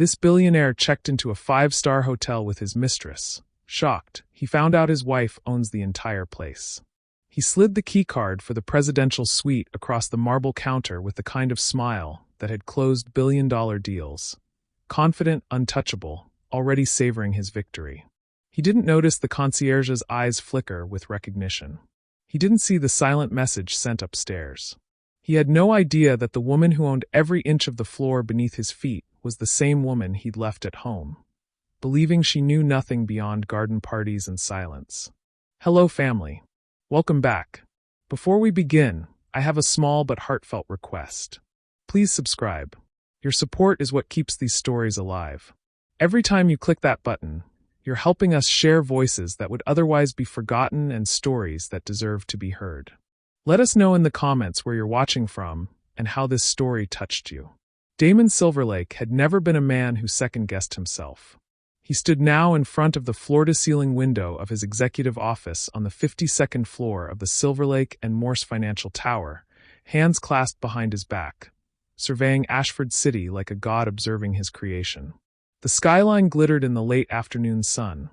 This billionaire checked into a 5-star hotel with his mistress. Shocked, he found out his wife owns the entire place. He slid the keycard for the presidential suite across the marble counter with the kind of smile that had closed billion-dollar deals. Confident, untouchable, already savoring his victory. He didn't notice the concierge's eyes flicker with recognition. He didn't see the silent message sent upstairs. He had no idea that the woman who owned every inch of the floor beneath his feet was the same woman he'd left at home, believing she knew nothing beyond garden parties and silence. Hello, family. Welcome back. Before we begin, I have a small but heartfelt request. Please subscribe. Your support is what keeps these stories alive. Every time you click that button, you're helping us share voices that would otherwise be forgotten and stories that deserve to be heard. Let us know in the comments where you're watching from and how this story touched you. Damon Silverlake had never been a man who second-guessed himself. He stood now in front of the floor-to-ceiling window of his executive office on the 52nd floor of the Silverlake and Morse Financial Tower, hands clasped behind his back, surveying Ashford City like a god observing his creation. The skyline glittered in the late afternoon sun,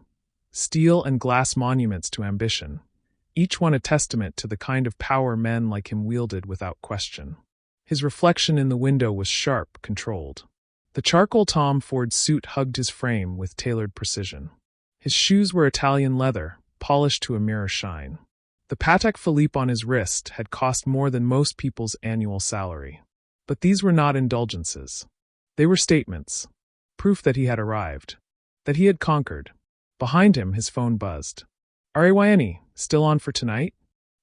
steel and glass monuments to ambition, each one a testament to the kind of power men like him wielded without question. His reflection in the window was sharp, controlled. The charcoal Tom Ford suit hugged his frame with tailored precision. His shoes were Italian leather, polished to a mirror shine. The Patek Philippe on his wrist had cost more than most people's annual salary. But these were not indulgences. They were statements. Proof that he had arrived. That he had conquered. Behind him, his phone buzzed. "RAYNE, still on for tonight?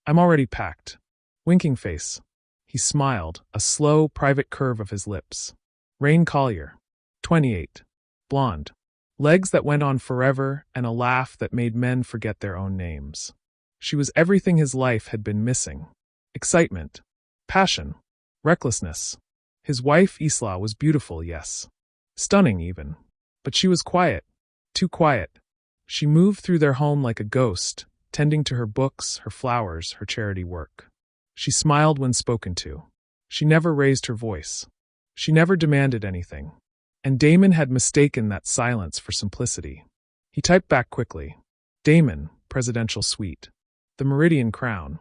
I'm already packed." Winking face. He smiled, a slow, private curve of his lips. Rain Collier. 28. Blonde. Legs that went on forever and a laugh that made men forget their own names. She was everything his life had been missing. Excitement. Passion. Recklessness. His wife Isla was beautiful, yes. Stunning, even. But she was quiet. Too quiet. She moved through their home like a ghost, tending to her books, her flowers, her charity work. She smiled when spoken to. She never raised her voice. She never demanded anything. And Damon had mistaken that silence for simplicity. He typed back quickly. "Damon, presidential suite. The Meridian Crown.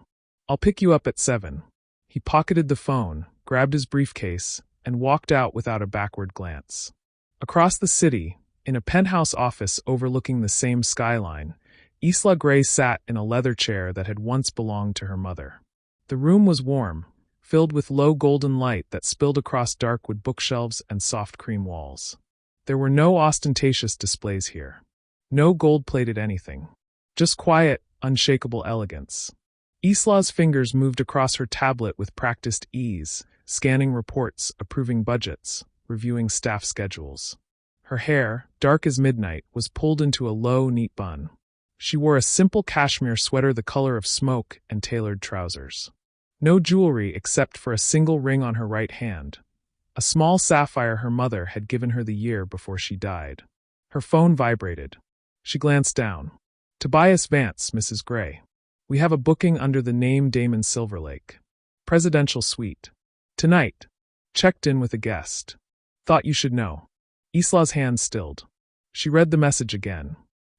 I'll pick you up at 7. He pocketed the phone, grabbed his briefcase, and walked out without a backward glance. Across the city, in a penthouse office overlooking the same skyline, Isla Gray sat in a leather chair that had once belonged to her mother. The room was warm, filled with low golden light that spilled across dark wood bookshelves and soft cream walls. There were no ostentatious displays here. No gold-plated anything. Just quiet, unshakable elegance. Isla's fingers moved across her tablet with practiced ease, scanning reports, approving budgets, reviewing staff schedules. Her hair, dark as midnight, was pulled into a low, neat bun. She wore a simple cashmere sweater the color of smoke and tailored trousers. No jewelry except for a single ring on her right hand, a small sapphire her mother had given her the year before she died. Her phone vibrated. She glanced down. "Tobias Vance, Mrs. Gray. We have a booking under the name Damon Silverlake. Presidential suite. Tonight. Checked in with a guest. Thought you should know." Isla's hand stilled. She read the message again.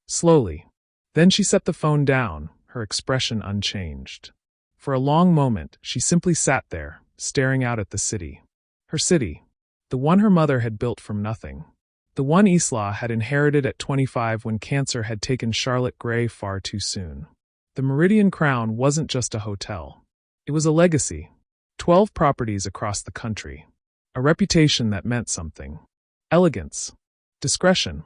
Slowly. Then she set the phone down, her expression unchanged. For a long moment, she simply sat there, staring out at the city. Her city. The one her mother had built from nothing. The one Isla had inherited at 25 when cancer had taken Charlotte Gray far too soon. The Meridian Crown wasn't just a hotel. It was a legacy. 12 properties across the country. A reputation that meant something. Elegance. Discretion.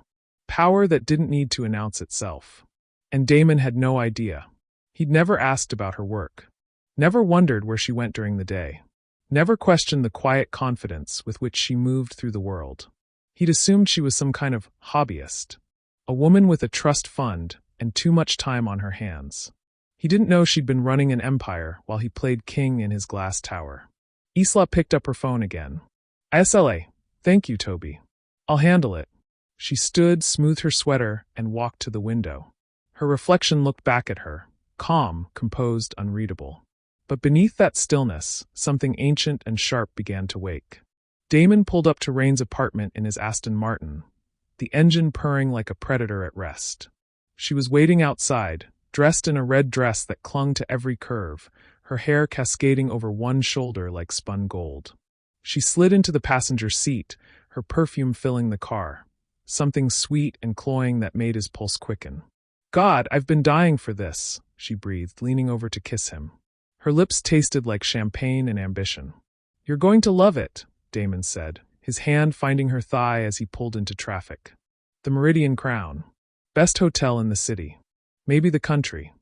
Power that didn't need to announce itself. And Damon had no idea. He'd never asked about her work. Never wondered where she went during the day. Never questioned the quiet confidence with which she moved through the world. He'd assumed she was some kind of hobbyist. A woman with a trust fund and too much time on her hands. He didn't know she'd been running an empire while he played king in his glass tower. Isla picked up her phone again. "ISLA. Thank you, Toby. I'll handle it." She stood, smoothed her sweater, and walked to the window. Her reflection looked back at her, calm, composed, unreadable. But beneath that stillness, something ancient and sharp began to wake. Damon pulled up to Rain's apartment in his Aston Martin, the engine purring like a predator at rest. She was waiting outside, dressed in a red dress that clung to every curve, her hair cascading over one shoulder like spun gold. She slid into the passenger seat, her perfume filling the car, something sweet and cloying that made his pulse quicken. "God, I've been dying for this," she breathed, leaning over to kiss him. Her lips tasted like champagne and ambition. "You're going to love it," Damon said, his hand finding her thigh as he pulled into traffic. "The Meridian Crown. Best hotel in the city. Maybe the country."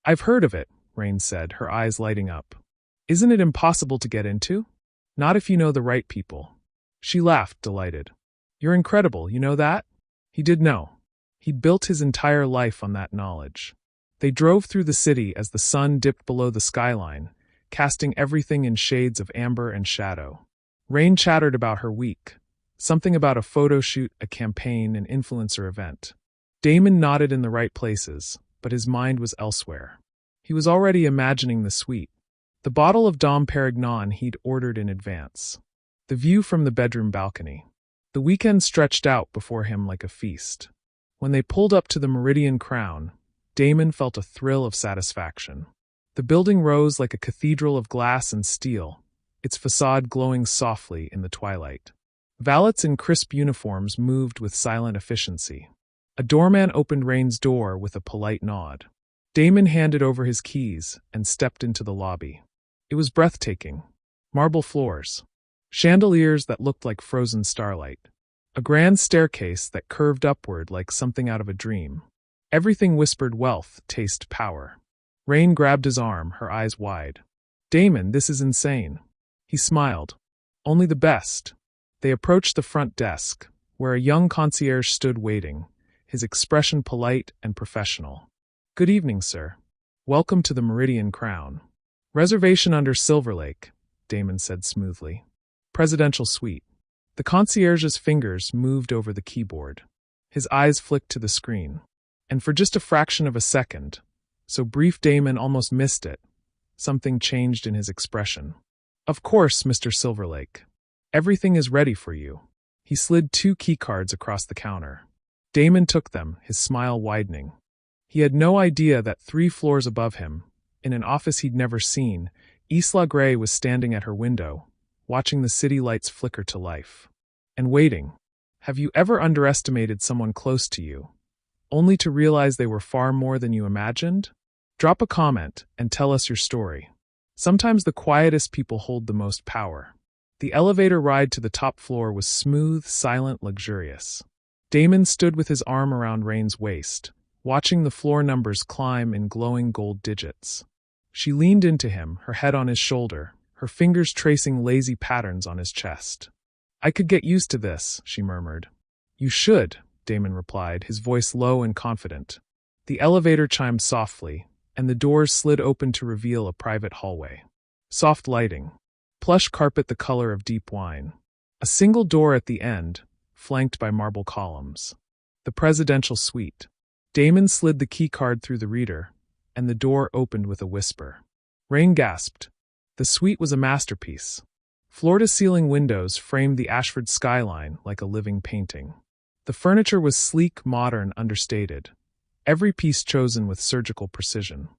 "I've heard of it," Rain said, her eyes lighting up. "Isn't it impossible to get into?" "Not if you know the right people." She laughed, delighted. "You're incredible, you know that?" He did know. He'd built his entire life on that knowledge. They drove through the city as the sun dipped below the skyline, casting everything in shades of amber and shadow. Rain chattered about her week. Something about a photo shoot, a campaign, an influencer event. Damon nodded in the right places, but his mind was elsewhere. He was already imagining the suite. The bottle of Dom Perignon he'd ordered in advance. The view from the bedroom balcony. The weekend stretched out before him like a feast. When they pulled up to the Meridian Crown, Damon felt a thrill of satisfaction. The building rose like a cathedral of glass and steel, its facade glowing softly in the twilight. Valets in crisp uniforms moved with silent efficiency. A doorman opened Rain's door with a polite nod. Damon handed over his keys and stepped into the lobby. It was breathtaking. Marble floors. Chandeliers that looked like frozen starlight. A grand staircase that curved upward like something out of a dream. Everything whispered wealth, taste, power. Rain grabbed his arm, her eyes wide. "Damon, this is insane." He smiled. "Only the best." They approached the front desk, where a young concierge stood waiting, his expression polite and professional. "Good evening, sir. Welcome to the Meridian Crown. Reservation under Silverlake," Damon said smoothly. "Presidential suite." The concierge's fingers moved over the keyboard. His eyes flicked to the screen. And for just a fraction of a second, so brief Damon almost missed it, something changed in his expression. "Of course, Mr. Silverlake. Everything is ready for you." He slid 2 keycards across the counter. Damon took them, his smile widening. He had no idea that 3 floors above him, in an office he'd never seen, Isla Gray was standing at her window, watching the city lights flicker to life. And waiting. Have you ever underestimated someone close to you, only to realize they were far more than you imagined? Drop a comment and tell us your story. Sometimes the quietest people hold the most power. The elevator ride to the top floor was smooth, silent, luxurious. Damon stood with his arm around Rain's waist, watching the floor numbers climb in glowing gold digits. She leaned into him, her head on his shoulder, her fingers tracing lazy patterns on his chest. "I could get used to this," she murmured. "You should," Damon replied, his voice low and confident. The elevator chimed softly, and the doors slid open to reveal a private hallway. Soft lighting. Plush carpet the color of deep wine. A single door at the end, flanked by marble columns. The presidential suite. Damon slid the keycard through the reader, and the door opened with a whisper. Rain gasped. The suite was a masterpiece. Floor-to-ceiling windows framed the Ashford skyline like a living painting. The furniture was sleek, modern, understated. Every piece chosen with surgical precision.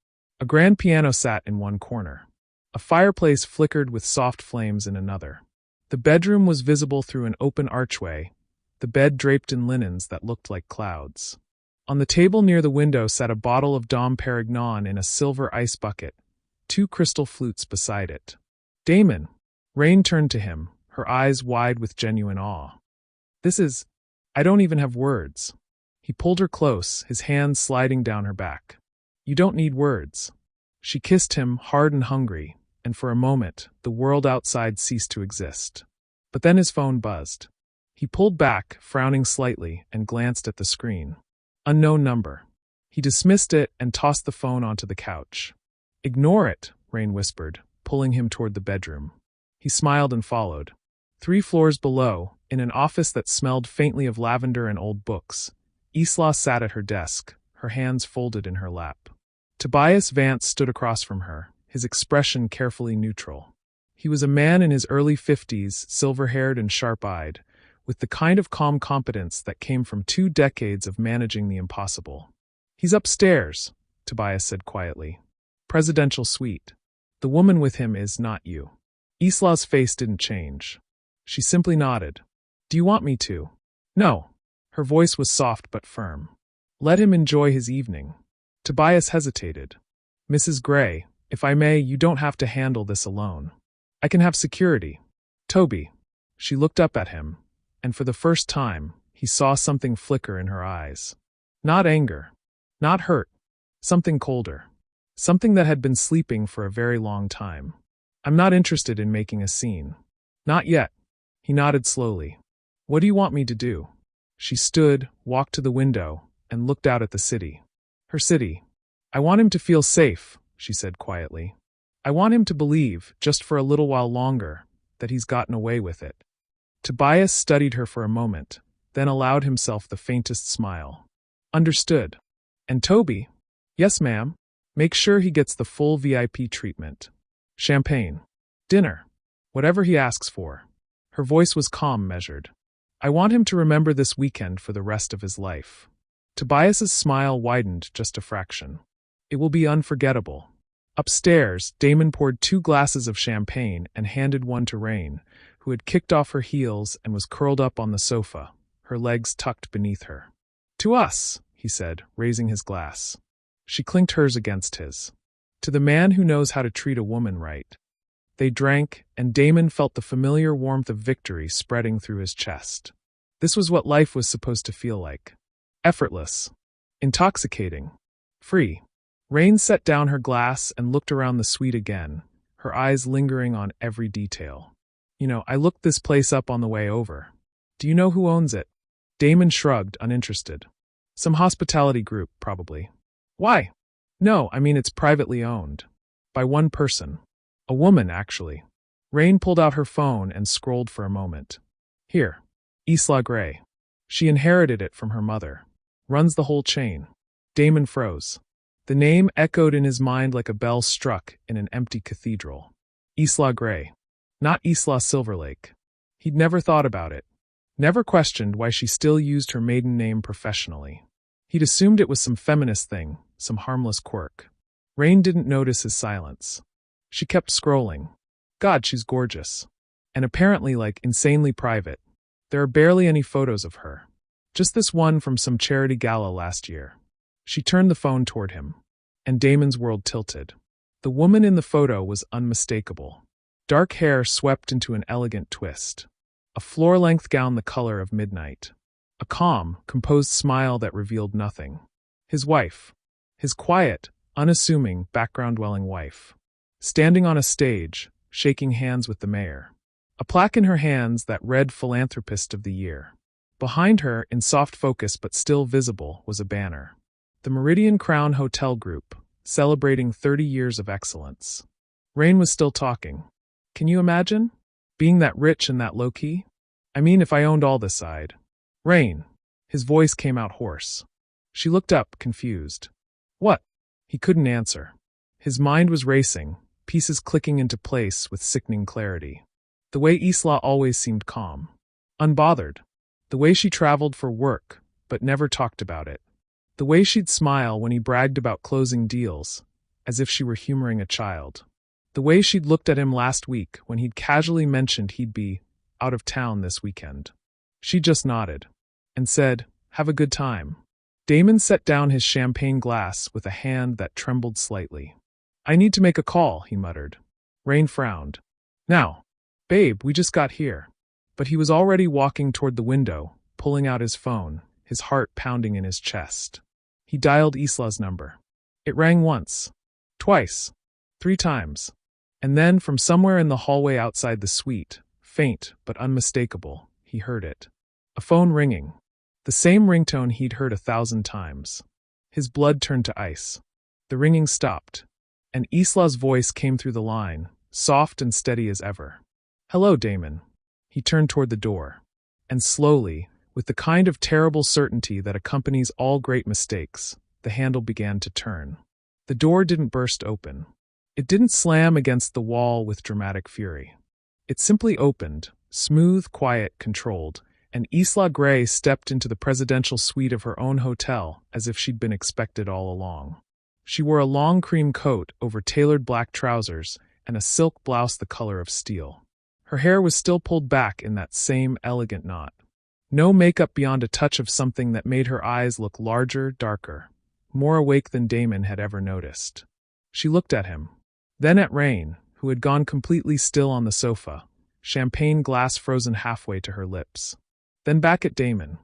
A grand piano sat in one corner. A fireplace flickered with soft flames in another. The bedroom was visible through an open archway, the bed draped in linens that looked like clouds. On the table near the window sat a bottle of Dom Perignon in a silver ice bucket, 2 crystal flutes beside it. "Damon!" Rain turned to him, her eyes wide with genuine awe. I don't even have words." He pulled her close, his hands sliding down her back. "You don't need words." She kissed him, hard and hungry, and for a moment, the world outside ceased to exist. But then his phone buzzed. He pulled back, frowning slightly, and glanced at the screen. Unknown number. He dismissed it and tossed the phone onto the couch. "Ignore it," Rain whispered, pulling him toward the bedroom. He smiled and followed. 3 floors below, in an office that smelled faintly of lavender and old books, Isla sat at her desk, her hands folded in her lap. Tobias Vance stood across from her, his expression carefully neutral. He was a man in his early 50s, silver-haired and sharp-eyed, with the kind of calm competence that came from 2 decades of managing the impossible. "He's upstairs," Tobias said quietly. "Presidential suite. The woman with him is not you." Isla's face didn't change. She simply nodded. "Do you want me to?" "No." Her voice was soft but firm. "Let him enjoy his evening." Tobias hesitated. "Mrs. Gray, if I may, you don't have to handle this alone. I can have security. Toby." She looked up at him, and for the first time, he saw something flicker in her eyes. Not anger. Not hurt. Something colder. Something that had been sleeping for a very long time. "I'm not interested in making a scene." "Not yet." He nodded slowly. "What do you want me to do?" She stood, walked to the window, and looked out at the city. Her city. "I want him to feel safe," she said quietly. "I want him to believe, just for a little while longer, that he's gotten away with it." Tobias studied her for a moment, then allowed himself the faintest smile. "Understood. And Toby?" "Yes, ma'am. Make sure he gets the full VIP treatment. Champagne. Dinner. Whatever he asks for." Her voice was calm, measured. "I want him to remember this weekend for the rest of his life." Tobias's smile widened just a fraction. "It will be unforgettable." Upstairs, Damon poured 2 glasses of champagne and handed one to Rain, who had kicked off her heels and was curled up on the sofa, her legs tucked beneath her. "To us," he said, raising his glass. She clinked hers against his. "To the man who knows how to treat a woman right." They drank, and Damon felt the familiar warmth of victory spreading through his chest. This was what life was supposed to feel like. Effortless. Intoxicating. Free. Rain set down her glass and looked around the suite again, her eyes lingering on every detail. I looked this place up on the way over. Do you know who owns it?" Damon shrugged, uninterested. "Some hospitality group, probably." "Why?" "No, I mean it's privately owned. By one person. A woman, actually." Rain pulled out her phone and scrolled for a moment. "Here. Isla Gray. She inherited it from her mother. Runs the whole chain." Damon froze. The name echoed in his mind like a bell struck in an empty cathedral. Isla Gray. Not Isla Silverlake. He'd never thought about it. Never questioned why she still used her maiden name professionally. He'd assumed it was some feminist thing, some harmless quirk. Rain didn't notice his silence. She kept scrolling. God, she's gorgeous. And apparently, insanely private. There are barely any photos of her. Just this one from some charity gala last year. She turned the phone toward him, and Damon's world tilted. The woman in the photo was unmistakable. Dark hair swept into an elegant twist. A floor-length gown the color of midnight. A calm, composed smile that revealed nothing. His wife. His quiet, unassuming, background-dwelling wife. Standing on a stage, shaking hands with the mayor. A plaque in her hands that read Philanthropist of the Year. Behind her, in soft focus but still visible, was a banner. The Meridian Crown Hotel Group, celebrating 30 years of excellence. Rain was still talking. "Can you imagine? Being that rich and that low-key? I mean, if I owned all this side." "Rain." His voice came out hoarse. She looked up, confused. "What?" He couldn't answer. His mind was racing, pieces clicking into place with sickening clarity. The way Isla always seemed calm. Unbothered. The way she traveled for work, but never talked about it. The way she'd smile when he bragged about closing deals, as if she were humoring a child. The way she'd looked at him last week when he'd casually mentioned he'd be out of town this weekend. She just nodded and said, "Have a good time." Damon set down his champagne glass with a hand that trembled slightly. "I need to make a call," he muttered. Rain frowned. "Now." "Babe, we just got here." But he was already walking toward the window, pulling out his phone, his heart pounding in his chest. He dialed Isla's number. It rang once. Twice. 3 times. And then, from somewhere in the hallway outside the suite, faint but unmistakable, he heard it. A phone ringing. The same ringtone he'd heard 1,000 times. His blood turned to ice. The ringing stopped, and Isla's voice came through the line, soft and steady as ever. "Hello, Damon." He turned toward the door. And slowly, with the kind of terrible certainty that accompanies all great mistakes, the handle began to turn. The door didn't burst open. It didn't slam against the wall with dramatic fury. It simply opened, smooth, quiet, controlled, and Isla Gray stepped into the presidential suite of her own hotel as if she'd been expected all along. She wore a long cream coat over tailored black trousers and a silk blouse the color of steel. Her hair was still pulled back in that same elegant knot. No makeup beyond a touch of something that made her eyes look larger, darker, more awake than Damon had ever noticed. She looked at him, then at Rain, who had gone completely still on the sofa, champagne glass frozen halfway to her lips. Then back at Damon.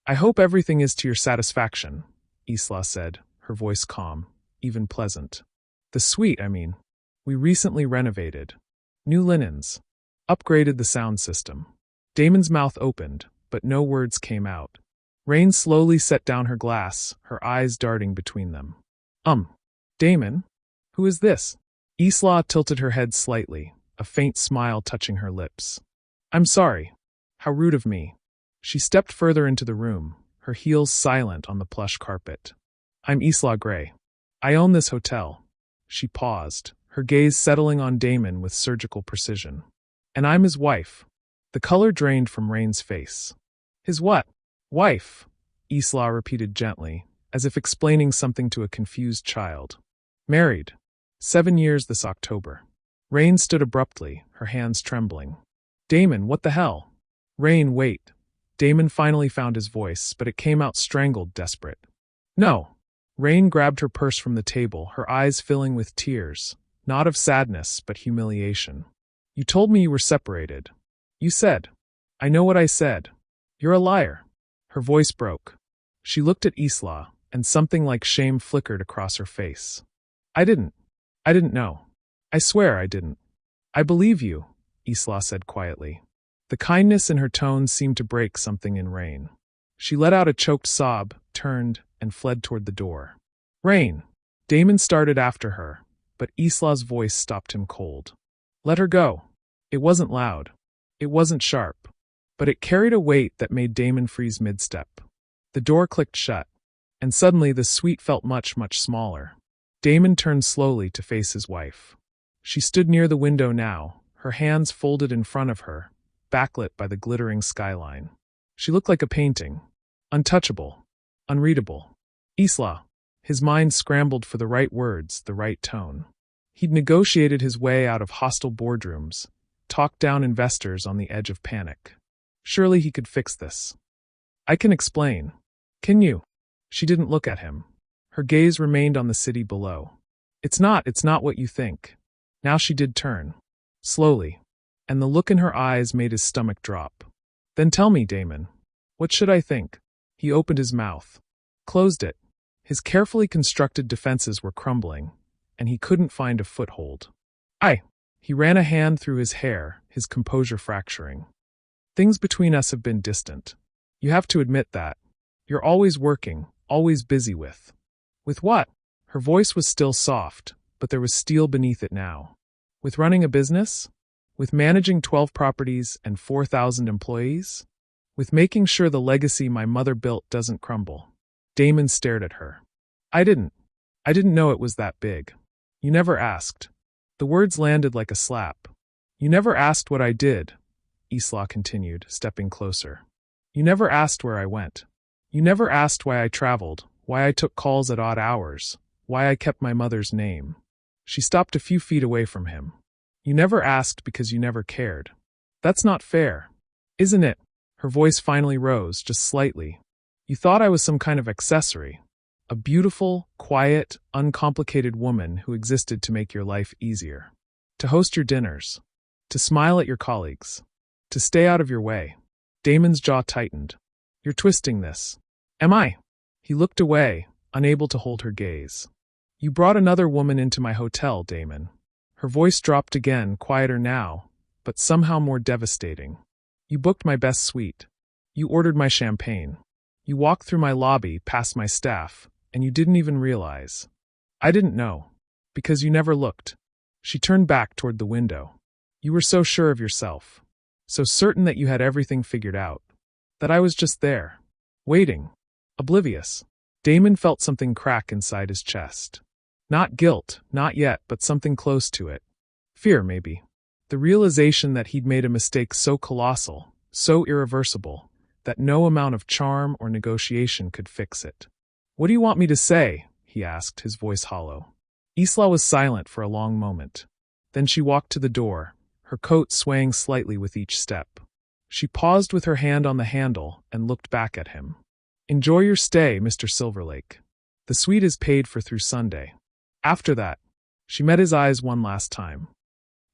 "I hope everything is to your satisfaction," Isla said, her voice calm, even pleasant. "The suite, I mean. We recently renovated. New linens. Upgraded the sound system." Damon's mouth opened, but no words came out. Rain slowly set down her glass, her eyes darting between them. Damon? Who is this?" Isla tilted her head slightly, a faint smile touching her lips. "I'm sorry. How rude of me." She stepped further into the room, her heels silent on the plush carpet. "I'm Isla Gray. I own this hotel." She paused, her gaze settling on Damon with surgical precision. "And I'm his wife." The color drained from Rain's face. "His what?" "Wife," Isla repeated gently, as if explaining something to a confused child. "Married. 7 years this October." Rain stood abruptly, her hands trembling. "Damon, what the hell?" "Rain, wait." Damon finally found his voice, but it came out strangled, desperate. "No." Rain grabbed her purse from the table, her eyes filling with tears, not of sadness, but humiliation. "You told me you were separated. You said. I know what I said. You're a liar." Her voice broke. She looked at Isla, and something like shame flickered across her face. I didn't know. I swear I didn't." "I believe you," Isla said quietly. The kindness in her tone seemed to break something in Rain. She let out a choked sob, turned, and fled toward the door. "Rain!" Damon started after her, but Isla's voice stopped him cold. "Let her go." It wasn't loud. It wasn't sharp. But it carried a weight that made Damon freeze mid-step. The door clicked shut, and suddenly the suite felt much, much smaller. Damon turned slowly to face his wife. She stood near the window now, her hands folded in front of her, backlit by the glittering skyline. She looked like a painting. Untouchable. Unreadable. Isla. His mind scrambled for the right words, the right tone. He'd negotiated his way out of hostile boardrooms, talked down investors on the edge of panic. Surely he could fix this. "I can explain." "Can you?" She didn't look at him. Her gaze remained on the city below. It's not what you think." Now she did turn. Slowly. And the look in her eyes made his stomach drop. "Then tell me, Damon. What should I think?" He opened his mouth. Closed it. His carefully constructed defenses were crumbling, and he couldn't find a foothold. He ran a hand through his hair, his composure fracturing. "Things between us have been distant. You have to admit that. You're always working, always busy with." "With what?" Her voice was still soft, but there was steel beneath it now. "With running a business? With managing 12 properties and 4,000 employees? With making sure the legacy my mother built doesn't crumble." Damon stared at her. I didn't know it was that big. You never asked." The words landed like a slap. "You never asked what I did," Isla continued, stepping closer. "You never asked where I went. You never asked why I traveled, why I took calls at odd hours, why I kept my mother's name." She stopped a few feet away from him. "You never asked because you never cared. That's not fair. Isn't it?" Her voice finally rose, just slightly. "You thought I was some kind of accessory. A beautiful, quiet, uncomplicated woman who existed to make your life easier. To host your dinners. To smile at your colleagues. To stay out of your way." Damon's jaw tightened. "You're twisting this." "Am I?" He looked away, unable to hold her gaze. "You brought another woman into my hotel, Damon." Her voice dropped again, quieter now, but somehow more devastating. "You booked my best suite. You ordered my champagne. You walked through my lobby, past my staff, and you didn't even realize. I didn't know. Because you never looked." She turned back toward the window. "You were so sure of yourself. So certain that you had everything figured out. That I was just there. Waiting. Oblivious." Damon felt something crack inside his chest. Not guilt, not yet, but something close to it. Fear, maybe. The realization that he'd made a mistake so colossal, so irreversible, that no amount of charm or negotiation could fix it. "What do you want me to say?" he asked, his voice hollow. Isla was silent for a long moment. Then she walked to the door, her coat swaying slightly with each step. She paused with her hand on the handle and looked back at him. "Enjoy your stay, Mr. Silverlake. The suite is paid for through Sunday. After that," she met his eyes one last time.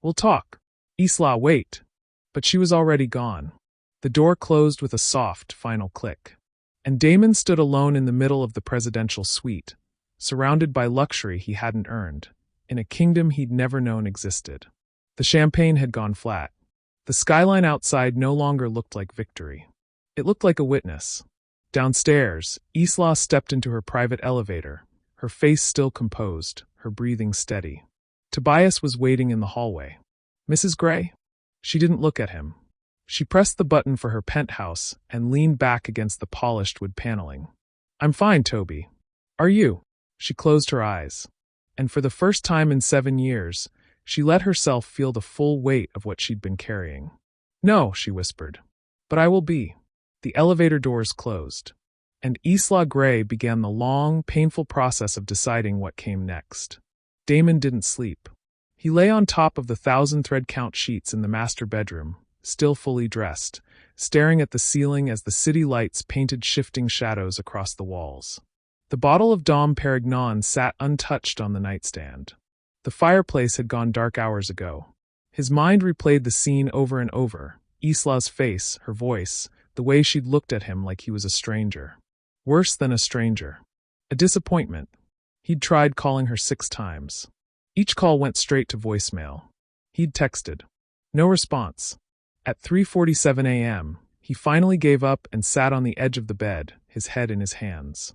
"We'll talk." "Isla, wait." But she was already gone. The door closed with a soft, final click. And Damon stood alone in the middle of the presidential suite, surrounded by luxury he hadn't earned, in a kingdom he'd never known existed. The champagne had gone flat. The skyline outside no longer looked like victory. It looked like a witness. Downstairs, Isla stepped into her private elevator, her face still composed, her breathing steady. Tobias was waiting in the hallway. "Mrs. Gray?" She didn't look at him. She pressed the button for her penthouse and leaned back against the polished wood paneling. "I'm fine, Toby. Are you?" She closed her eyes. And for the first time in 7 years, she let herself feel the full weight of what she'd been carrying. "No," she whispered. "But I will be." The elevator doors closed. And Isla Gray began the long, painful process of deciding what came next. Damon didn't sleep. He lay on top of the 1,000 thread-count sheets in the master bedroom, still fully dressed, staring at the ceiling as the city lights painted shifting shadows across the walls. The bottle of Dom Perignon sat untouched on the nightstand. The fireplace had gone dark hours ago. His mind replayed the scene over and over, Isla's face, her voice, the way she'd looked at him like he was a stranger. Worse than a stranger. A disappointment. He'd tried calling her 6 times. Each call went straight to voicemail. He'd texted. No response. At 3:47 a.m., he finally gave up and sat on the edge of the bed, his head in his hands.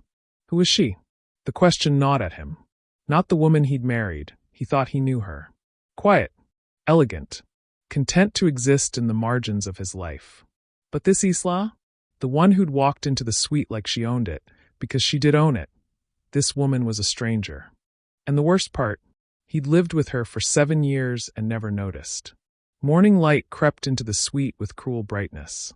Who was she? The question gnawed at him. Not the woman he'd married. He thought he knew her. Quiet. Elegant. Content to exist in the margins of his life. But this Isla? The one who'd walked into the suite like she owned it, because she did own it. This woman was a stranger. And the worst part, he'd lived with her for 7 years and never noticed. Morning light crept into the suite with cruel brightness.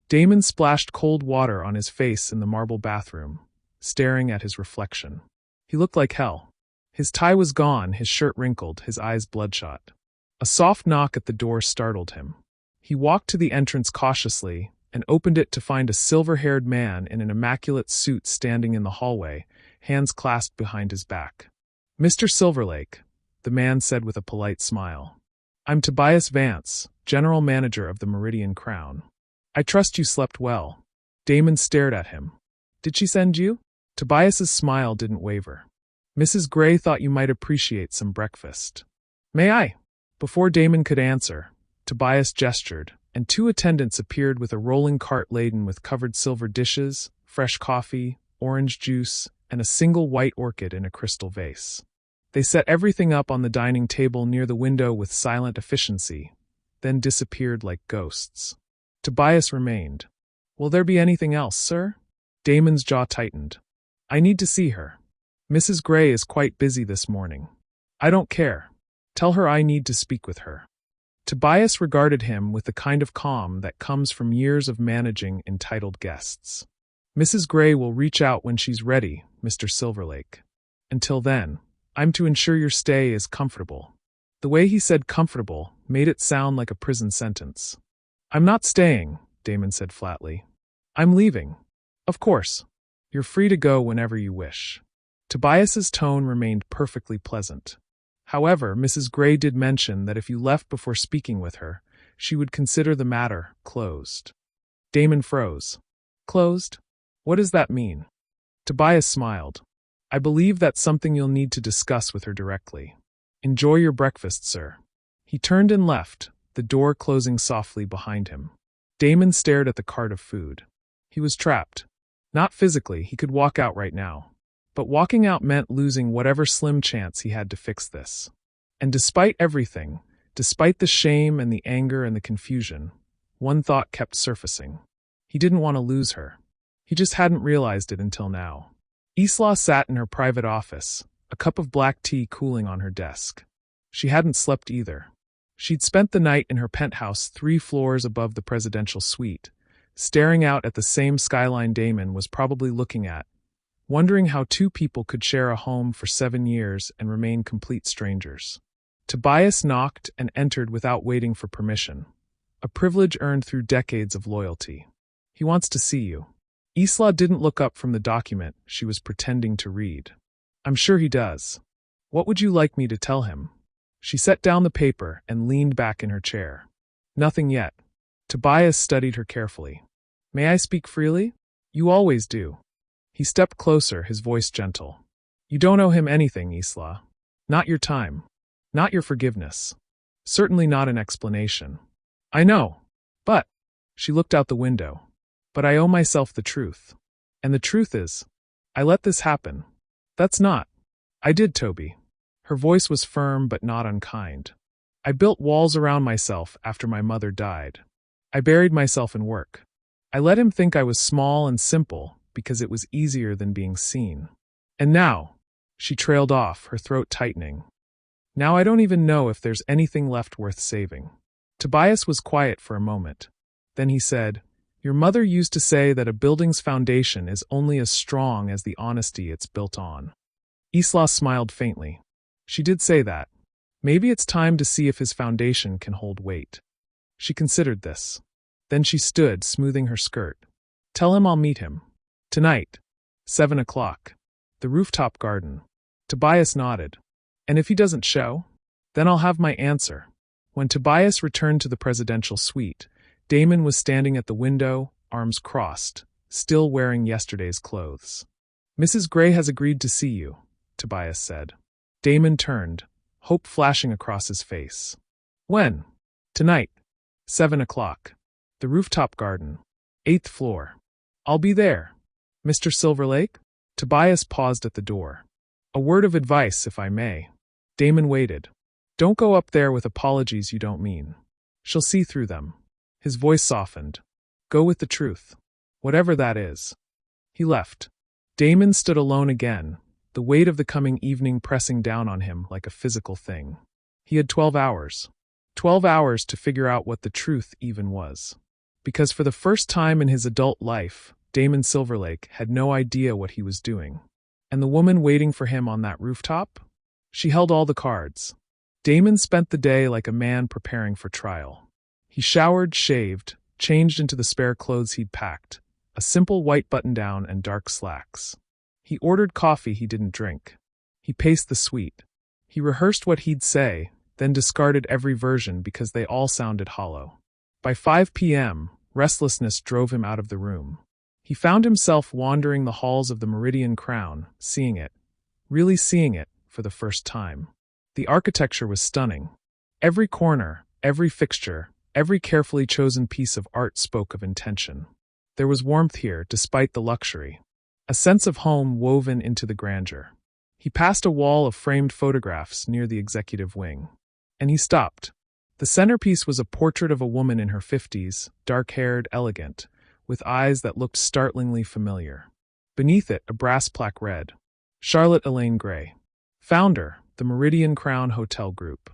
Damon splashed cold water on his face in the marble bathroom, staring at his reflection. He looked like hell. His tie was gone, his shirt wrinkled, his eyes bloodshot. A soft knock at the door startled him. He walked to the entrance cautiously and opened it to find a silver-haired man in an immaculate suit standing in the hallway, hands clasped behind his back. "Mr. Silverlake," the man said with a polite smile. "I'm Tobias Vance, general manager of the Meridian Crown. I trust you slept well." Damon stared at him. "Did she send you?" Tobias's smile didn't waver. "Mrs. Gray thought you might appreciate some breakfast." "May I?" Before Damon could answer, Tobias gestured, and 2 attendants appeared with a rolling cart laden with covered silver dishes, fresh coffee, orange juice, and a single white orchid in a crystal vase. They set everything up on the dining table near the window with silent efficiency, then disappeared like ghosts. Tobias remained. "Will there be anything else, sir?" Damon's jaw tightened. "I need to see her. Mrs. Gray is quite busy this morning." "I don't care. Tell her I need to speak with her." Tobias regarded him with the kind of calm that comes from years of managing entitled guests. "Mrs. Gray will reach out when she's ready, Mr. Silverlake. Until then, I'm to ensure your stay is comfortable." The way he said comfortable made it sound like a prison sentence. "I'm not staying," Damon said flatly. "I'm leaving." "Of course. You're free to go whenever you wish." Tobias's tone remained perfectly pleasant. However, Mrs. Gray did mention that if you left before speaking with her, she would consider the matter closed. Damon froze. "Closed? What does that mean?" Tobias smiled. "I believe that's something you'll need to discuss with her directly. Enjoy your breakfast, sir." He turned and left, the door closing softly behind him. Damon stared at the cart of food. He was trapped. Not physically, he could walk out right now. But walking out meant losing whatever slim chance he had to fix this. And despite everything, despite the shame and the anger and the confusion, one thought kept surfacing. He didn't want to lose her. He just hadn't realized it until now. Isla sat in her private office, a a cup of black tea cooling on her desk. She hadn't slept either. She'd spent the night in her penthouse 3 floors above the presidential suite, staring out at the same skyline Damon was probably looking at, wondering how 2 people could share a home for 7 years and remain complete strangers. Tobias knocked and entered without waiting for permission, a privilege earned through decades of loyalty. He wants to see you. Isla didn't look up from the document she was pretending to read. I'm sure he does. What would you like me to tell him? She set down the paper and leaned back in her chair. Nothing yet. Tobias studied her carefully. May I speak freely? You always do. He stepped closer, his voice gentle. You don't owe him anything, Isla. Not your time. Not your forgiveness. Certainly not an explanation. I know. But, she looked out the window. But I owe myself the truth. And the truth is, I let this happen. That's not. I did, Toby. Her voice was firm but not unkind. I built walls around myself after my mother died. I buried myself in work. I let him think I was small and simple because it was easier than being seen. And now, she trailed off, her throat tightening. Now I don't even know if there's anything left worth saving. Tobias was quiet for a moment. Then he said, Your mother used to say that a building's foundation is only as strong as the honesty it's built on. Isla smiled faintly. She did say that. Maybe it's time to see if his foundation can hold weight. She considered this. Then she stood, smoothing her skirt. Tell him I'll meet him. Tonight. 7 o'clock. The rooftop garden. Tobias nodded. And if he doesn't show? Then I'll have my answer. When Tobias returned to the presidential suite, Damon was standing at the window, arms crossed, still wearing yesterday's clothes. Mrs. Gray has agreed to see you, Tobias said. Damon turned, hope flashing across his face. When? Tonight. 7 o'clock. The rooftop garden. 8th floor. I'll be there. Mr. Silverlake? Tobias paused at the door. A word of advice, if I may. Damon waited. Don't go up there with apologies you don't mean. She'll see through them. His voice softened. Go with the truth. Whatever that is. He left. Damon stood alone again, the weight of the coming evening pressing down on him like a physical thing. He had 12 hours. 12 hours to figure out what the truth even was. Because for the first time in his adult life, Damon Silverlake had no idea what he was doing. And the woman waiting for him on that rooftop? She held all the cards. Damon spent the day like a man preparing for trial. He showered, shaved, changed into the spare clothes he'd packed, a simple white button-down and dark slacks. He ordered coffee he didn't drink. He paced the suite. He rehearsed what he'd say, then discarded every version because they all sounded hollow. By 5 p.m., restlessness drove him out of the room. He found himself wandering the halls of the Meridian Crown, seeing it, really seeing it, for the first time. The architecture was stunning. Every corner, every fixture, every carefully chosen piece of art spoke of intention. There was warmth here, despite the luxury. A sense of home woven into the grandeur. He passed a wall of framed photographs near the executive wing. And he stopped. The centerpiece was a portrait of a woman in her 50s, dark-haired, elegant, with eyes that looked startlingly familiar. Beneath it, a brass plaque read, Charlotte Elaine Gray. Founder, the Meridian Crown Hotel Group.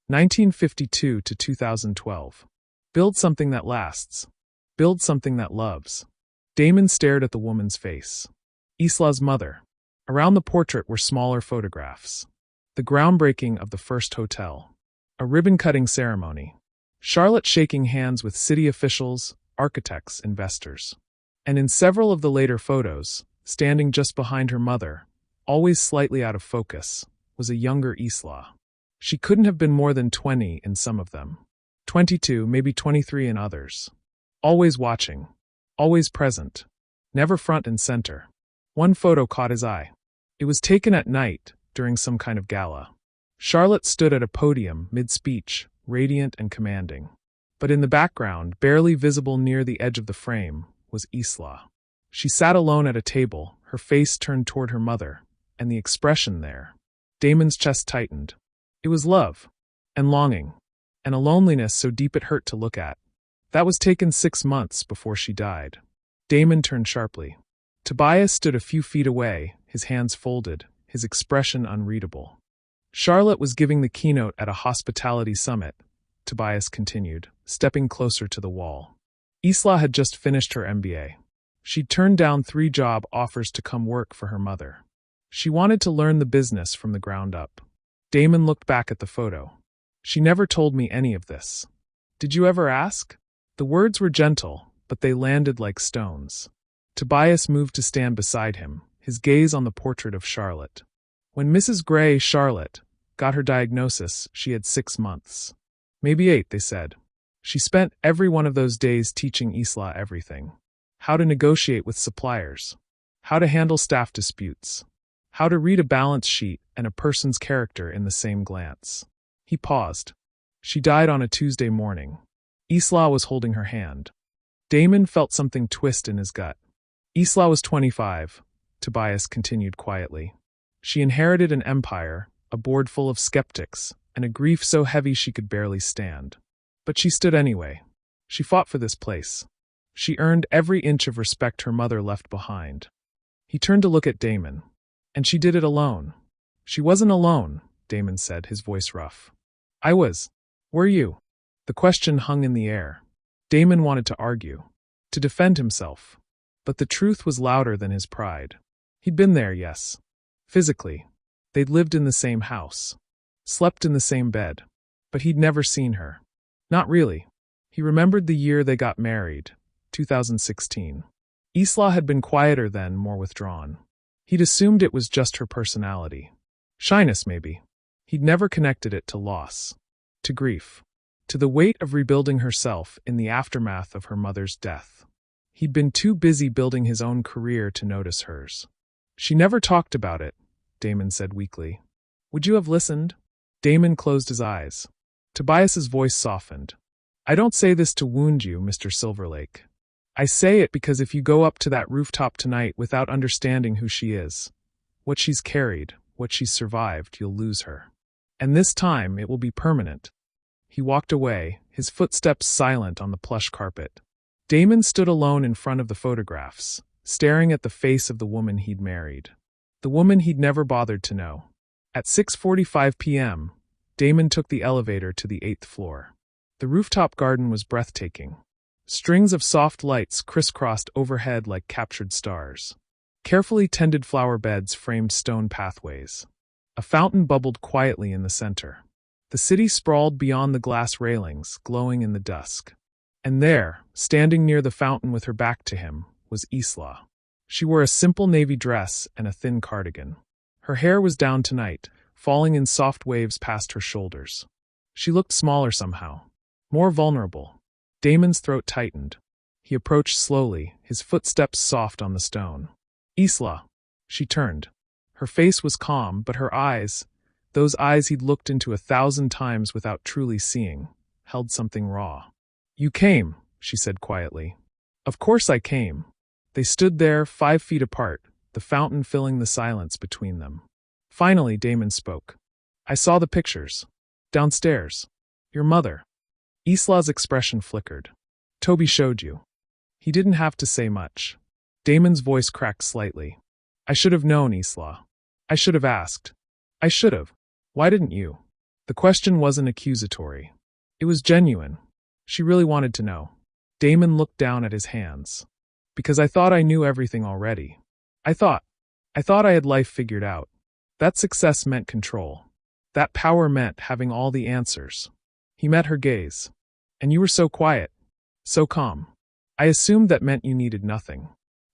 1952 to 2012. Build something that lasts. Build something that loves. Damon stared at the woman's face. Isla's mother. Around the portrait were smaller photographs. The groundbreaking of the first hotel. A ribbon-cutting ceremony. Charlotte shaking hands with city officials, architects, investors. And in several of the later photos, standing just behind her mother, always slightly out of focus, was a younger Isla. She couldn't have been more than 20 in some of them. 22, maybe 23 in others. Always watching. Always present. Never front and center. One photo caught his eye. It was taken at night, during some kind of gala. Charlotte stood at a podium, mid-speech, radiant and commanding. But in the background, barely visible near the edge of the frame, was Isla. She sat alone at a table, her face turned toward her mother, and the expression there. Damon's chest tightened. It was love, and longing, and a loneliness so deep it hurt to look at. That was taken 6 months before she died. Damon turned sharply. Tobias stood a few feet away, his hands folded, his expression unreadable. Charlotte was giving the keynote at a hospitality summit, Tobias continued, stepping closer to the wall. Isla had just finished her MBA. She'd turned down 3 job offers to come work for her mother. She wanted to learn the business from the ground up. Damon looked back at the photo. She never told me any of this. Did you ever ask? The words were gentle, but they landed like stones. Tobias moved to stand beside him, his gaze on the portrait of Charlotte. When Mrs. Gray, Charlotte, got her diagnosis, she had 6 months. Maybe 8, they said. She spent every one of those days teaching Isla everything. How to negotiate with suppliers. How to handle staff disputes. How to read a balance sheet and a person's character in the same glance. He paused. She died on a Tuesday morning. Isla was holding her hand. Damon felt something twist in his gut. Isla was 25, Tobias continued quietly. She inherited an empire, a board full of skeptics, and a grief so heavy she could barely stand. But she stood anyway. She fought for this place. She earned every inch of respect her mother left behind. He turned to look at Damon. And she did it alone. She wasn't alone, Damon said, his voice rough. I was. Were you? The question hung in the air. Damon wanted to argue, to defend himself. But the truth was louder than his pride. He'd been there, yes. Physically. They'd lived in the same house. Slept in the same bed. But he'd never seen her. Not really. He remembered the year they got married, 2016. Isla had been quieter then, more withdrawn. He'd assumed it was just her personality. Shyness, maybe. He'd never connected it to loss. To grief. To the weight of rebuilding herself in the aftermath of her mother's death. He'd been too busy building his own career to notice hers. She never talked about it, Damon said weakly. Would you have listened? Damon closed his eyes. Tobias's voice softened. I don't say this to wound you, Mr. Silverlake. I say it because if you go up to that rooftop tonight without understanding who she is, what she's carried, what she's survived, you'll lose her. And this time it will be permanent. He walked away, his footsteps silent on the plush carpet. Damon stood alone in front of the photographs, staring at the face of the woman he'd married. The woman he'd never bothered to know. At 6:45 p.m., Damon took the elevator to the 8th floor. The rooftop garden was breathtaking. Strings of soft lights crisscrossed overhead like captured stars. Carefully tended flower beds framed stone pathways. A fountain bubbled quietly in the center. The city sprawled beyond the glass railings, glowing in the dusk. And there, standing near the fountain with her back to him, was Isla. She wore a simple navy dress and a thin cardigan. Her hair was down tonight, falling in soft waves past her shoulders. She looked smaller somehow, more vulnerable. Damon's throat tightened. He approached slowly, his footsteps soft on the stone. Isla. She turned. Her face was calm, but her eyes, those eyes he'd looked into 1,000 times without truly seeing, held something raw. You came, she said quietly. Of course I came. They stood there, 5 feet apart, the fountain filling the silence between them. Finally, Damon spoke. I saw the pictures. Downstairs. Your mother. Isla's expression flickered. Toby showed you. He didn't have to say much. Damon's voice cracked slightly. I should have known, Isla. I should have asked. I should have. Why didn't you? The question wasn't accusatory. It was genuine. She really wanted to know. Damon looked down at his hands. Because I thought I knew everything already. I thought I had life figured out. That success meant control. That power meant having all the answers. He met her gaze. And you were so quiet. So calm. I assumed that meant you needed nothing.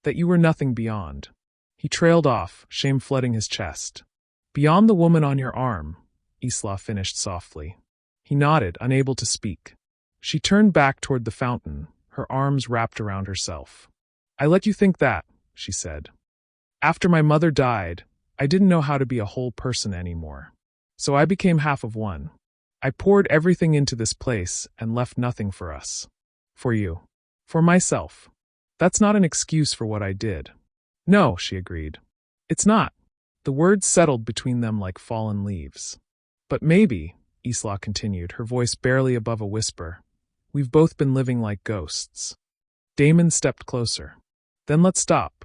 That you were nothing beyond. He trailed off, shame flooding his chest. Beyond the woman on your arm, Isla finished softly. He nodded, unable to speak. She turned back toward the fountain, her arms wrapped around herself. I let you think that, she said. After my mother died, I didn't know how to be a whole person anymore. So I became half of one. I poured everything into this place and left nothing for us. For you. For myself. That's not an excuse for what I did. No, she agreed. It's not. The words settled between them like fallen leaves. But maybe, Isla continued, her voice barely above a whisper, we've both been living like ghosts. Damon stepped closer. Then let's stop.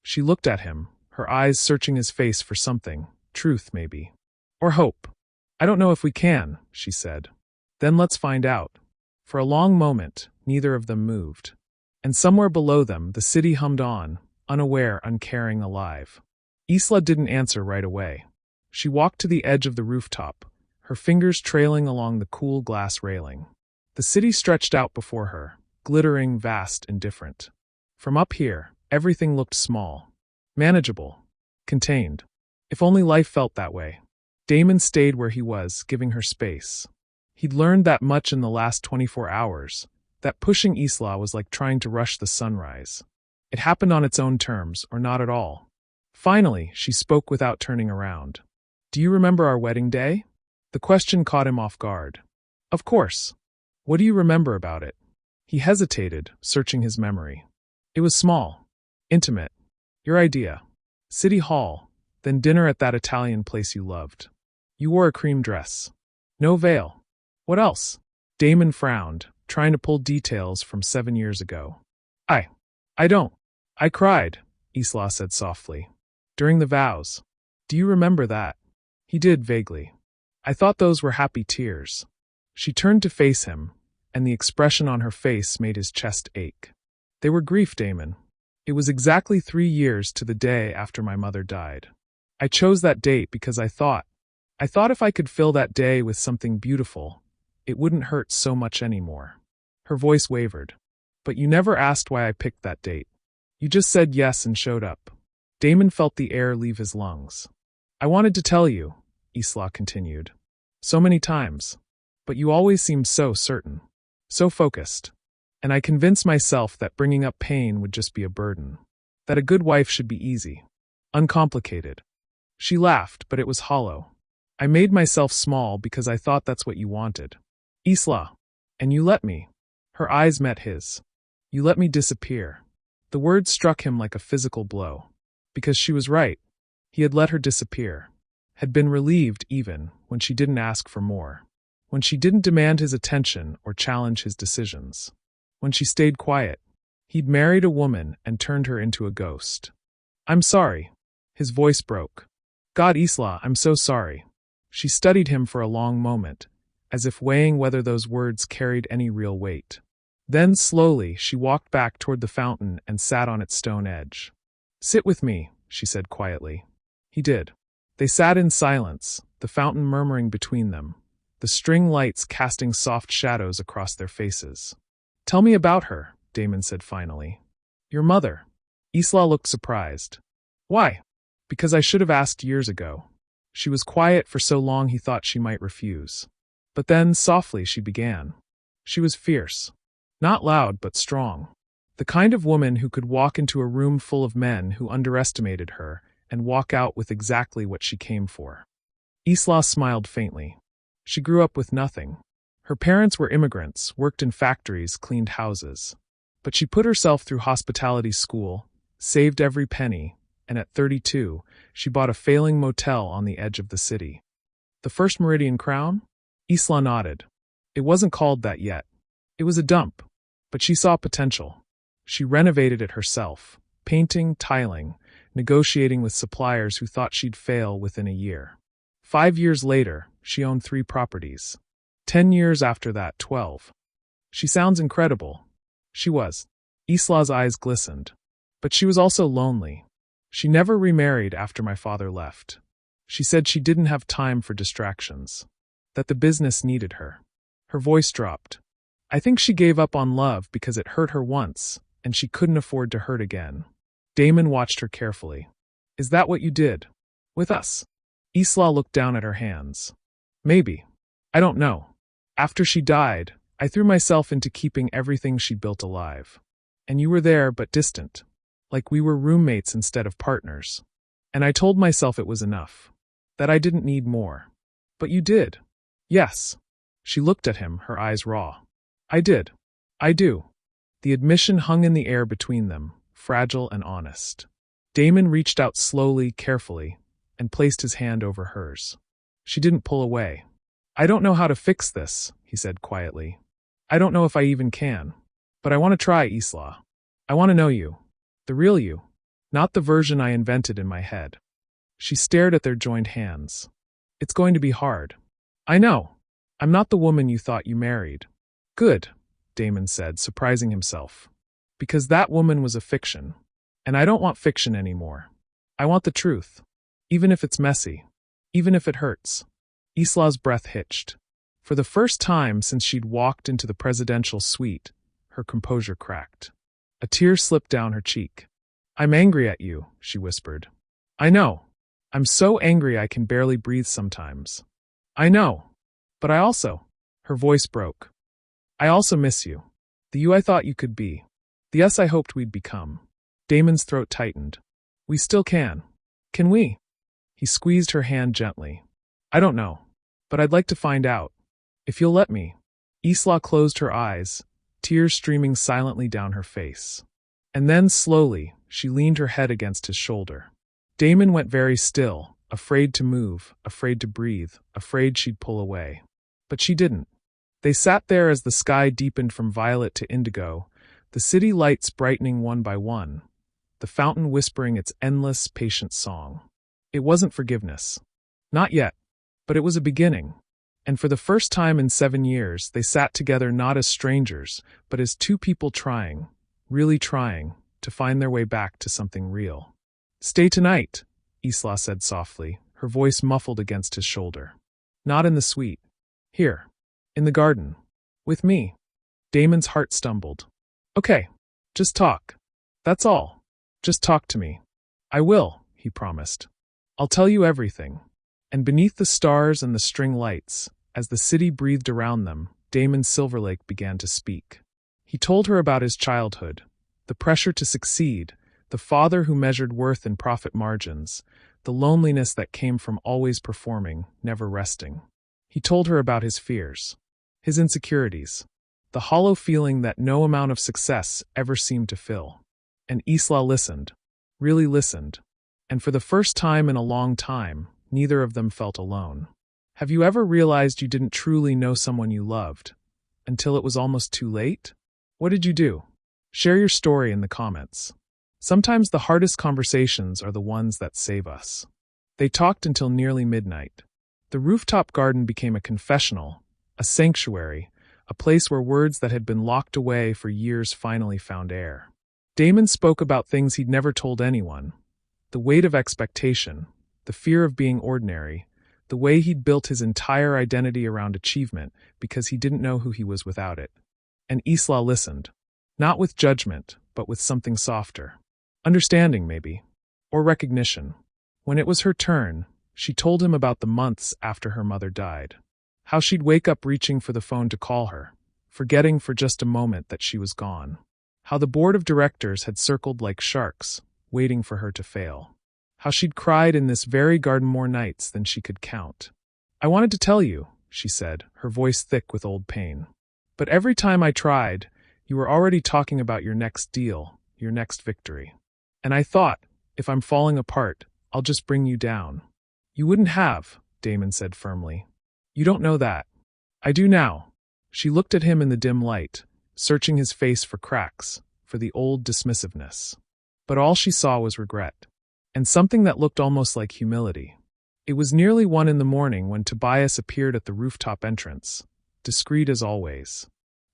She looked at him, her eyes searching his face for something, truth maybe. Or hope. I don't know if we can, she said. Then let's find out. For a long moment, neither of them moved. And somewhere below them, the city hummed on, unaware, uncaring, alive. Isla didn't answer right away. She walked to the edge of the rooftop, her fingers trailing along the cool glass railing. The city stretched out before her, glittering, vast, and different. From up here, everything looked small, manageable, contained. If only life felt that way. Damon stayed where he was, giving her space. He'd learned that much in the last 24 hours, that pushing Isla was like trying to rush the sunrise. It happened on its own terms, or not at all. Finally, she spoke without turning around. Do you remember our wedding day? The question caught him off guard. Of course. What do you remember about it? He hesitated, searching his memory. It was small. Intimate. Your idea. City Hall, then dinner at that Italian place you loved. You wore a cream dress. No veil. What else? Damon frowned, trying to pull details from 7 years ago. I don't. I cried, Isla said softly. During the vows. Do you remember that? He did vaguely. I thought those were happy tears. She turned to face him, and the expression on her face made his chest ache. They were grief, Damon. It was exactly 3 years to the day after my mother died. I chose that date because I thought if I could fill that day with something beautiful, it wouldn't hurt so much anymore. Her voice wavered. But you never asked why I picked that date. You just said yes and showed up. Damon felt the air leave his lungs. I wanted to tell you, Isla continued. So many times. But you always seemed so certain. So focused. And I convinced myself that bringing up pain would just be a burden. That a good wife should be easy. Uncomplicated. She laughed, but it was hollow. I made myself small because I thought that's what you wanted. Isla. And you let me. Her eyes met his. You let me disappear. The word struck him like a physical blow. Because she was right. He had let her disappear. Had been relieved even when she didn't ask for more. When she didn't demand his attention or challenge his decisions. When she stayed quiet. He'd married a woman and turned her into a ghost. I'm sorry. His voice broke. God, Isla, I'm so sorry. She studied him for a long moment, as if weighing whether those words carried any real weight. Then slowly she walked back toward the fountain and sat on its stone edge. Sit with me, she said quietly. He did. They sat in silence, the fountain murmuring between them, the string lights casting soft shadows across their faces. Tell me about her, Damon said finally. Your mother. Isla looked surprised. Why? Because I should have asked years ago. She was quiet for so long he thought she might refuse. But then, softly, she began. She was fierce. Not loud, but strong. The kind of woman who could walk into a room full of men who underestimated her and walk out with exactly what she came for. Isla smiled faintly. She grew up with nothing. Her parents were immigrants, worked in factories, cleaned houses. But she put herself through hospitality school, saved every penny, and at 32, she bought a failing motel on the edge of the city. The First Meridian Crown? Isla nodded. It wasn't called that yet. It was a dump. But she saw potential. She renovated it herself, painting, tiling, negotiating with suppliers who thought she'd fail within a year. 5 years later, she owned 3 properties. 10 years after that, 12. She sounds incredible. She was. Isla's eyes glistened. But she was also lonely. She never remarried after my father left. She said she didn't have time for distractions. That the business needed her. Her voice dropped. I think she gave up on love because it hurt her once, and she couldn't afford to hurt again. Damon watched her carefully. Is that what you did? With us? Isla looked down at her hands. Maybe. I don't know. After she died, I threw myself into keeping everything she built alive. And you were there but distant. Like we were roommates instead of partners. And I told myself it was enough. That I didn't need more. But you did. Yes. She looked at him, her eyes raw. I did. I do. The admission hung in the air between them, fragile and honest. Damon reached out slowly, carefully, and placed his hand over hers. She didn't pull away. I don't know how to fix this, he said quietly. I don't know if I even can. But I want to try, Isla. I want to know you. The real you. Not the version I invented in my head. She stared at their joined hands. It's going to be hard. I know. I'm not the woman you thought you married. Good, Damon said, surprising himself. Because that woman was a fiction. And I don't want fiction anymore. I want the truth. Even if it's messy. Even if it hurts. Isla's breath hitched. For the first time since she'd walked into the presidential suite, her composure cracked. A tear slipped down her cheek. I'm angry at you, she whispered. I know. I'm so angry I can barely breathe sometimes. I know. But I also... Her voice broke. I also miss you. The you I thought you could be. The us I hoped we'd become. Damon's throat tightened. We still can. Can we? He squeezed her hand gently. I don't know. But I'd like to find out. If you'll let me. Isla closed her eyes, tears streaming silently down her face. And then, slowly, she leaned her head against his shoulder. Damon went very still, afraid to move, afraid to breathe, afraid she'd pull away. But she didn't. They sat there as the sky deepened from violet to indigo, the city lights brightening one by one, the fountain whispering its endless, patient song. It wasn't forgiveness. Not yet. But it was a beginning. And for the first time in 7 years, they sat together not as strangers, but as two people trying, really trying, to find their way back to something real. Stay tonight, Isla said softly, her voice muffled against his shoulder. Not in the suite. Here. In the garden. With me. Damon's heart stumbled. Okay. Just talk. That's all. Just talk to me. I will, he promised. I'll tell you everything. And beneath the stars and the string lights, as the city breathed around them, Damon Silverlake began to speak. He told her about his childhood, the pressure to succeed, the father who measured worth in profit margins, the loneliness that came from always performing, never resting. He told her about his fears, his insecurities, the hollow feeling that no amount of success ever seemed to fill. And Isla listened, really listened. And for the first time in a long time, neither of them felt alone. Have you ever realized you didn't truly know someone you loved, until it was almost too late? What did you do? Share your story in the comments. Sometimes the hardest conversations are the ones that save us. They talked until nearly midnight. The rooftop garden became a confessional, a sanctuary, a place where words that had been locked away for years finally found air. Damon spoke about things he'd never told anyone. The weight of expectation, the fear of being ordinary, the way he'd built his entire identity around achievement because he didn't know who he was without it. And Isla listened. Not with judgment, but with something softer. Understanding, maybe. Or recognition. When it was her turn, she told him about the months after her mother died. How she'd wake up reaching for the phone to call her, forgetting for just a moment that she was gone. How the board of directors had circled like sharks, waiting for her to fail. How she'd cried in this very garden more nights than she could count. I wanted to tell you, she said, her voice thick with old pain. But every time I tried, you were already talking about your next deal, your next victory. And I thought, if I'm falling apart, I'll just bring you down. You wouldn't have, Damon said firmly. You don't know that. I do now. She looked at him in the dim light, searching his face for cracks, for the old dismissiveness. But all she saw was regret. And something that looked almost like humility. It was nearly 1 a.m. when Tobias appeared at the rooftop entrance, discreet as always.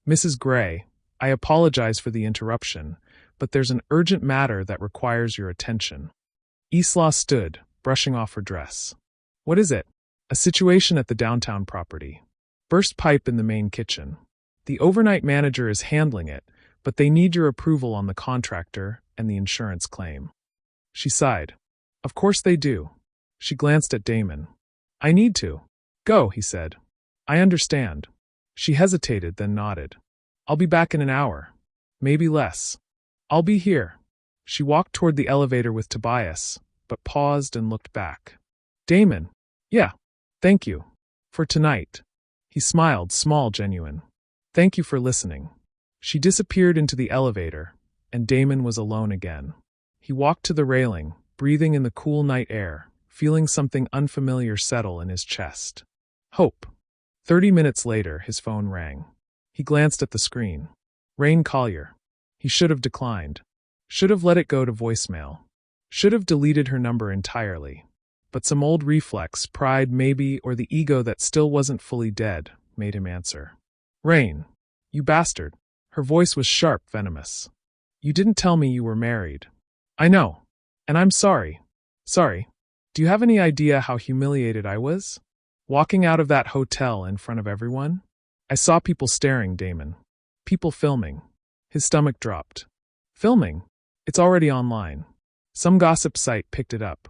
Mrs. Gray, I apologize for the interruption, but there's an urgent matter that requires your attention. Isla stood, brushing off her dress. What is it? A situation at the downtown property. Burst pipe in the main kitchen. The overnight manager is handling it, but they need your approval on the contractor and the insurance claim. She sighed. Of course they do. She glanced at Damon. I need to. Go, he said. I understand. She hesitated, then nodded. I'll be back in an hour. Maybe less. I'll be here. She walked toward the elevator with Tobias, but paused and looked back. Damon. Yeah. Thank you. For tonight. He smiled, small, genuine. Thank you for listening. She disappeared into the elevator, and Damon was alone again. He walked to the railing, breathing in the cool night air, feeling something unfamiliar settle in his chest. Hope. 30 minutes later, his phone rang. He glanced at the screen. Rain Collier. He should have declined. Should have let it go to voicemail. Should have deleted her number entirely. But some old reflex, pride maybe, or the ego that still wasn't fully dead, made him answer. Rain. You bastard. Her voice was sharp, venomous. You didn't tell me you were married. I know. And I'm sorry. Sorry. Do you have any idea how humiliated I was? Walking out of that hotel in front of everyone? I saw people staring, Damon. People filming. His stomach dropped. Filming? It's already online. Some gossip site picked it up.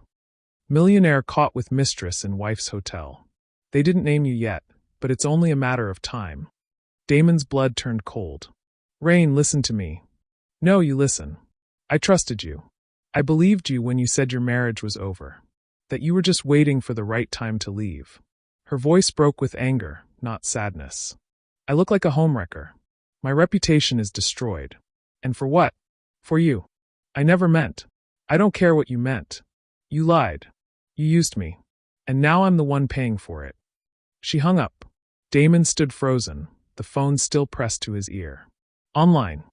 Millionaire caught with mistress in wife's hotel. They didn't name you yet, but it's only a matter of time. Damon's blood turned cold. Rain, listen to me. No, you listen. I trusted you. I believed you when you said your marriage was over. That you were just waiting for the right time to leave. Her voice broke with anger, not sadness. I look like a homewrecker. My reputation is destroyed. And for what? For you. I never meant. I don't care what you meant. You lied. You used me. And now I'm the one paying for it. She hung up. Damon stood frozen, the phone still pressed to his ear. Online.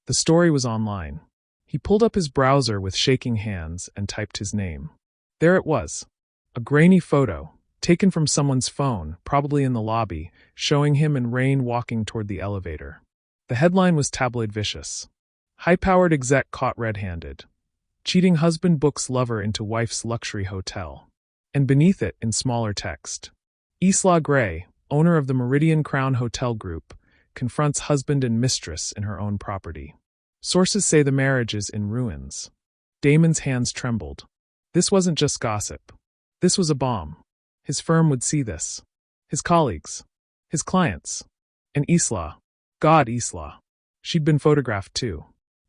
The story was online. He pulled up his browser with shaking hands and typed his name. There it was. A grainy photo, taken from someone's phone, probably in the lobby, showing him and Rain walking toward the elevator. The headline was tabloid vicious. High-powered exec caught red-handed. Cheating husband books lover into wife's luxury hotel. And beneath it, in smaller text, Isla Gray, owner of the Meridian Crown Hotel Group, confronts husband and mistress in her own property. Sources say the marriage is in ruins. Damon's hands trembled. This wasn't just gossip. This was a bomb. His firm would see this. His colleagues. His clients. And Isla. God, Isla. She'd been photographed too.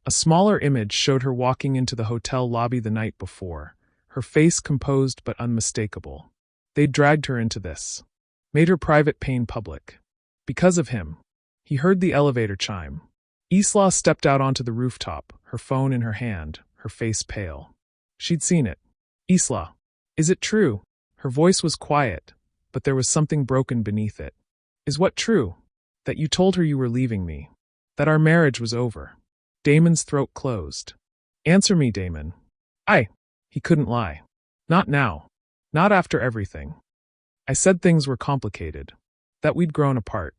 A smaller image showed her walking into the hotel lobby the night before, her face composed but unmistakable. They'd dragged her into this. Made her private pain public. Because of him. He heard the elevator chime. Isla stepped out onto the rooftop, her phone in her hand, her face pale. She'd seen it. Isla. Is it true? Her voice was quiet, but there was something broken beneath it. Is what true? That you told her you were leaving me. That our marriage was over. Damon's throat closed. Answer me, Damon. He couldn't lie. Not now. Not after everything. I said things were complicated. That we'd grown apart.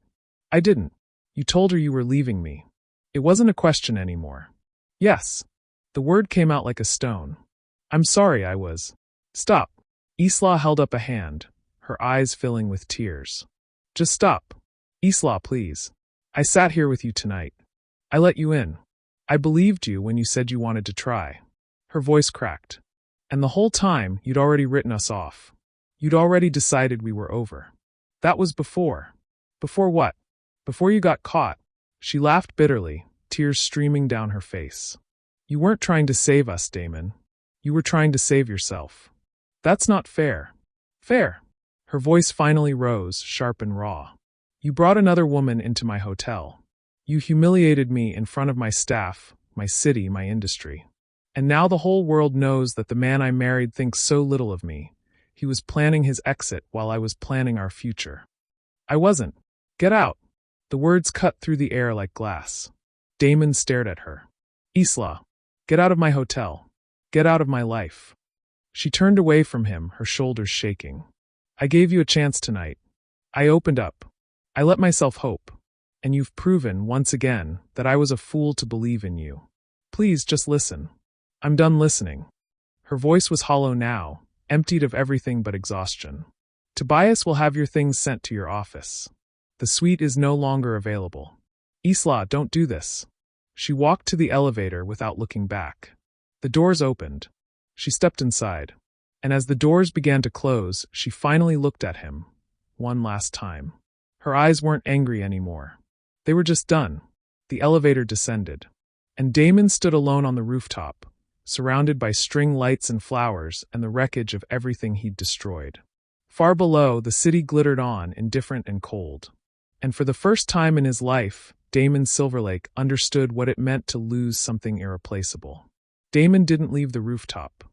I didn't. You told her you were leaving me. It wasn't a question anymore. Yes. The word came out like a stone. I'm sorry I was. Stop. Isla held up a hand, her eyes filling with tears. Just stop. Isla, please. I sat here with you tonight. I let you in. I believed you when you said you wanted to try. Her voice cracked. And the whole time, you'd already written us off. You'd already decided we were over. That was before. Before what? Before you got caught. She laughed bitterly, tears streaming down her face. You weren't trying to save us, Damon. You were trying to save yourself. That's not fair. Fair. Her voice finally rose, sharp and raw. You brought another woman into my hotel. You humiliated me in front of my staff, my city, my industry. And now the whole world knows that the man I married thinks so little of me. He was planning his exit while I was planning our future. I wasn't. Get out. The words cut through the air like glass. Damon stared at her. Isla, get out of my hotel. Get out of my life. She turned away from him, her shoulders shaking. I gave you a chance tonight. I opened up. I let myself hope. And you've proven, once again, that I was a fool to believe in you. Please just listen. I'm done listening. Her voice was hollow now, emptied of everything but exhaustion. Tobias will have your things sent to your office. The suite is no longer available. Isla, don't do this. She walked to the elevator without looking back. The doors opened. She stepped inside. And as the doors began to close, she finally looked at him. One last time. Her eyes weren't angry anymore. They were just done. The elevator descended. And Damon stood alone on the rooftop, surrounded by string lights and flowers and the wreckage of everything he'd destroyed. Far below, the city glittered on, indifferent and cold. And for the first time in his life, Damon Silverlake understood what it meant to lose something irreplaceable. Damon didn't leave the rooftop.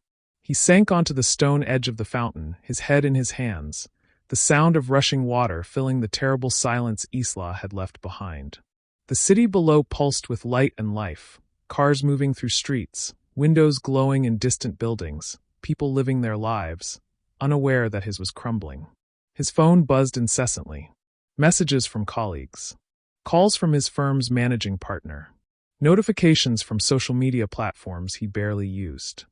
He sank onto the stone edge of the fountain, his head in his hands, the sound of rushing water filling the terrible silence Isla had left behind. The city below pulsed with light and life, cars moving through streets, windows glowing in distant buildings, people living their lives, unaware that his was crumbling. His phone buzzed incessantly. Messages from colleagues. Calls from his firm's managing partner. Notifications from social media platforms he barely used.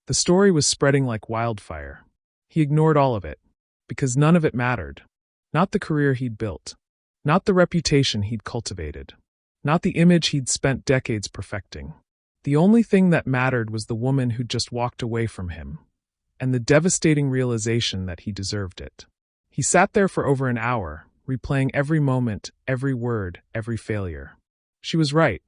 The story was spreading like wildfire. He ignored all of it, because none of it mattered. Not the career he'd built. Not the reputation he'd cultivated. Not the image he'd spent decades perfecting. The only thing that mattered was the woman who'd just walked away from him, and the devastating realization that he deserved it. He sat there for over an hour, replaying every moment, every word, every failure. She was right.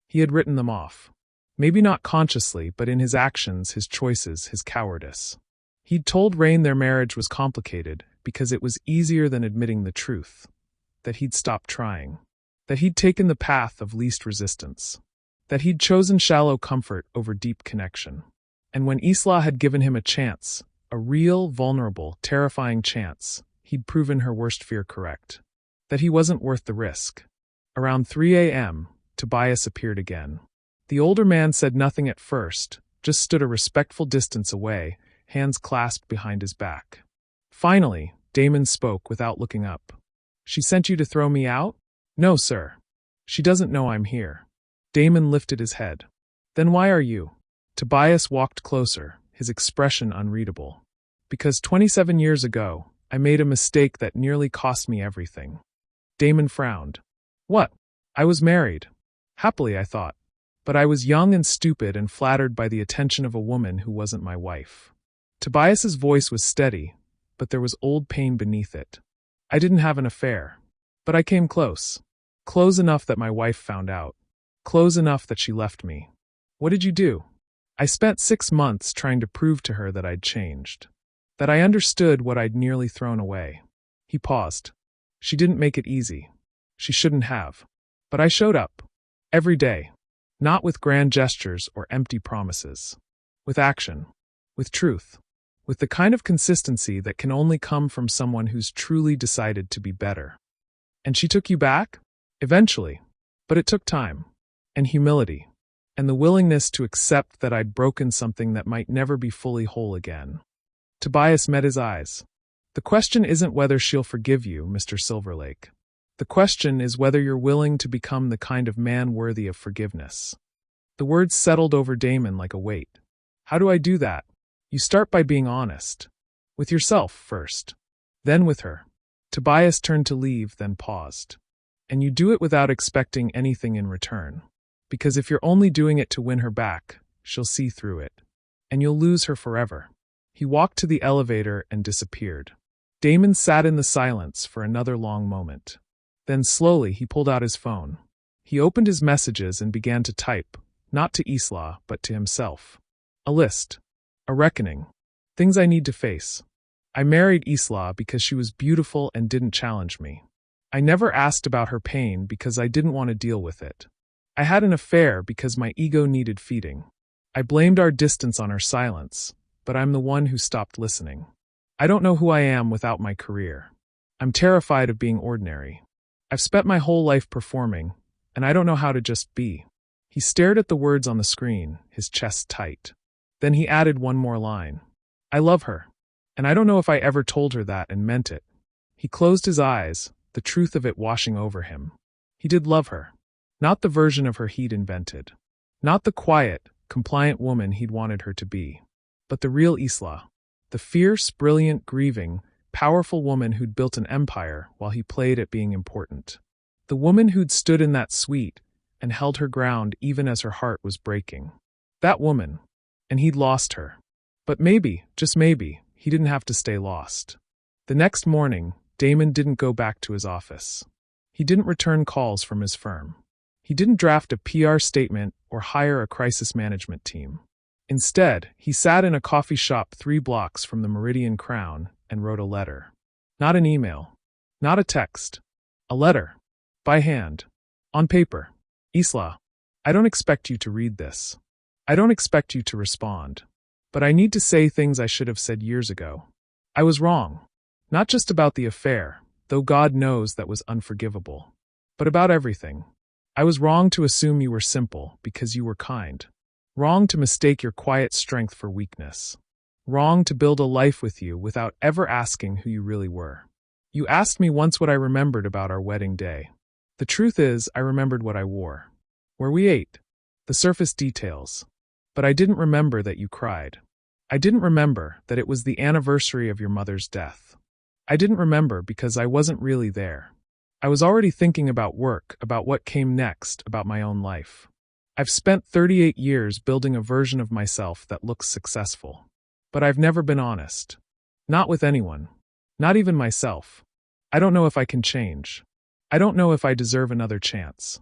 He had written them off. Maybe not consciously, but in his actions, his choices, his cowardice. He'd told Rain their marriage was complicated because it was easier than admitting the truth. That he'd stopped trying. That he'd taken the path of least resistance. That he'd chosen shallow comfort over deep connection. And when Isla had given him a chance, a real, vulnerable, terrifying chance, he'd proven her worst fear correct. That he wasn't worth the risk. Around 3 a.m., Tobias appeared again. The older man said nothing at first, just stood a respectful distance away, hands clasped behind his back. Finally, Damon spoke without looking up. "She sent you to throw me out?" "No, sir. She doesn't know I'm here." Damon lifted his head. "Then why are you?" Tobias walked closer, his expression unreadable. "Because 27 years ago, I made a mistake that nearly cost me everything." Damon frowned. "What?" "I was married. Happily, I thought. But I was young and stupid and flattered by the attention of a woman who wasn't my wife." Tobias's voice was steady, but there was old pain beneath it. "I didn't have an affair. But I came close. Close enough that my wife found out. Close enough that she left me." "What did you do?" "I spent 6 months trying to prove to her that I'd changed. That I understood what I'd nearly thrown away." He paused. "She didn't make it easy. She shouldn't have. But I showed up. Every day. Not with grand gestures or empty promises. With action. With truth. With the kind of consistency that can only come from someone who's truly decided to be better." "And she took you back?" "Eventually. But it took time. And humility. And the willingness to accept that I'd broken something that might never be fully whole again." Tobias met his eyes. "The question isn't whether she'll forgive you, Mr. Silverlake. The question is whether you're willing to become the kind of man worthy of forgiveness." The words settled over Damon like a weight. "How do I do that?" "You start by being honest. With yourself first. Then with her." Tobias turned to leave, then paused. "And you do it without expecting anything in return. Because if you're only doing it to win her back, she'll see through it. And you'll lose her forever." He walked to the elevator and disappeared. Damon sat in the silence for another long moment. Then slowly he pulled out his phone. He opened his messages and began to type, not to Isla, but to himself. A list. A reckoning. Things I need to face. I married Isla because she was beautiful and didn't challenge me. I never asked about her pain because I didn't want to deal with it. I had an affair because my ego needed feeding. I blamed our distance on her silence, but I'm the one who stopped listening. I don't know who I am without my career. I'm terrified of being ordinary. I've spent my whole life performing, and I don't know how to just be. He stared at the words on the screen, his chest tight. Then he added one more line. I love her, and I don't know if I ever told her that and meant it. He closed his eyes, the truth of it washing over him. He did love her. Not the version of her he'd invented. Not the quiet, compliant woman he'd wanted her to be. But the real Isla. The fierce, brilliant, grieving, powerful woman who'd built an empire while he played at being important. The woman who'd stood in that suite and held her ground even as her heart was breaking. That woman. And he'd lost her. But maybe, just maybe, he didn't have to stay lost. The next morning, Damon didn't go back to his office. He didn't return calls from his firm. He didn't draft a PR statement or hire a crisis management team. Instead, he sat in a coffee shop 3 blocks from the Meridian Crown and wrote a letter. Not an email. Not a text. A letter. By hand. On paper. Isla, I don't expect you to read this. I don't expect you to respond. But I need to say things I should have said years ago. I was wrong. Not just about the affair, though God knows that was unforgivable. But about everything. I was wrong to assume you were simple because you were kind. Wrong to mistake your quiet strength for weakness. Wrong to build a life with you without ever asking who you really were. You asked me once what I remembered about our wedding day. The truth is, I remembered what I wore. Where we ate. The surface details. But I didn't remember that you cried. I didn't remember that it was the anniversary of your mother's death. I didn't remember because I wasn't really there. I was already thinking about work, about what came next, about my own life. I've spent 38 years building a version of myself that looks successful. But I've never been honest. Not with anyone. Not even myself. I don't know if I can change. I don't know if I deserve another chance.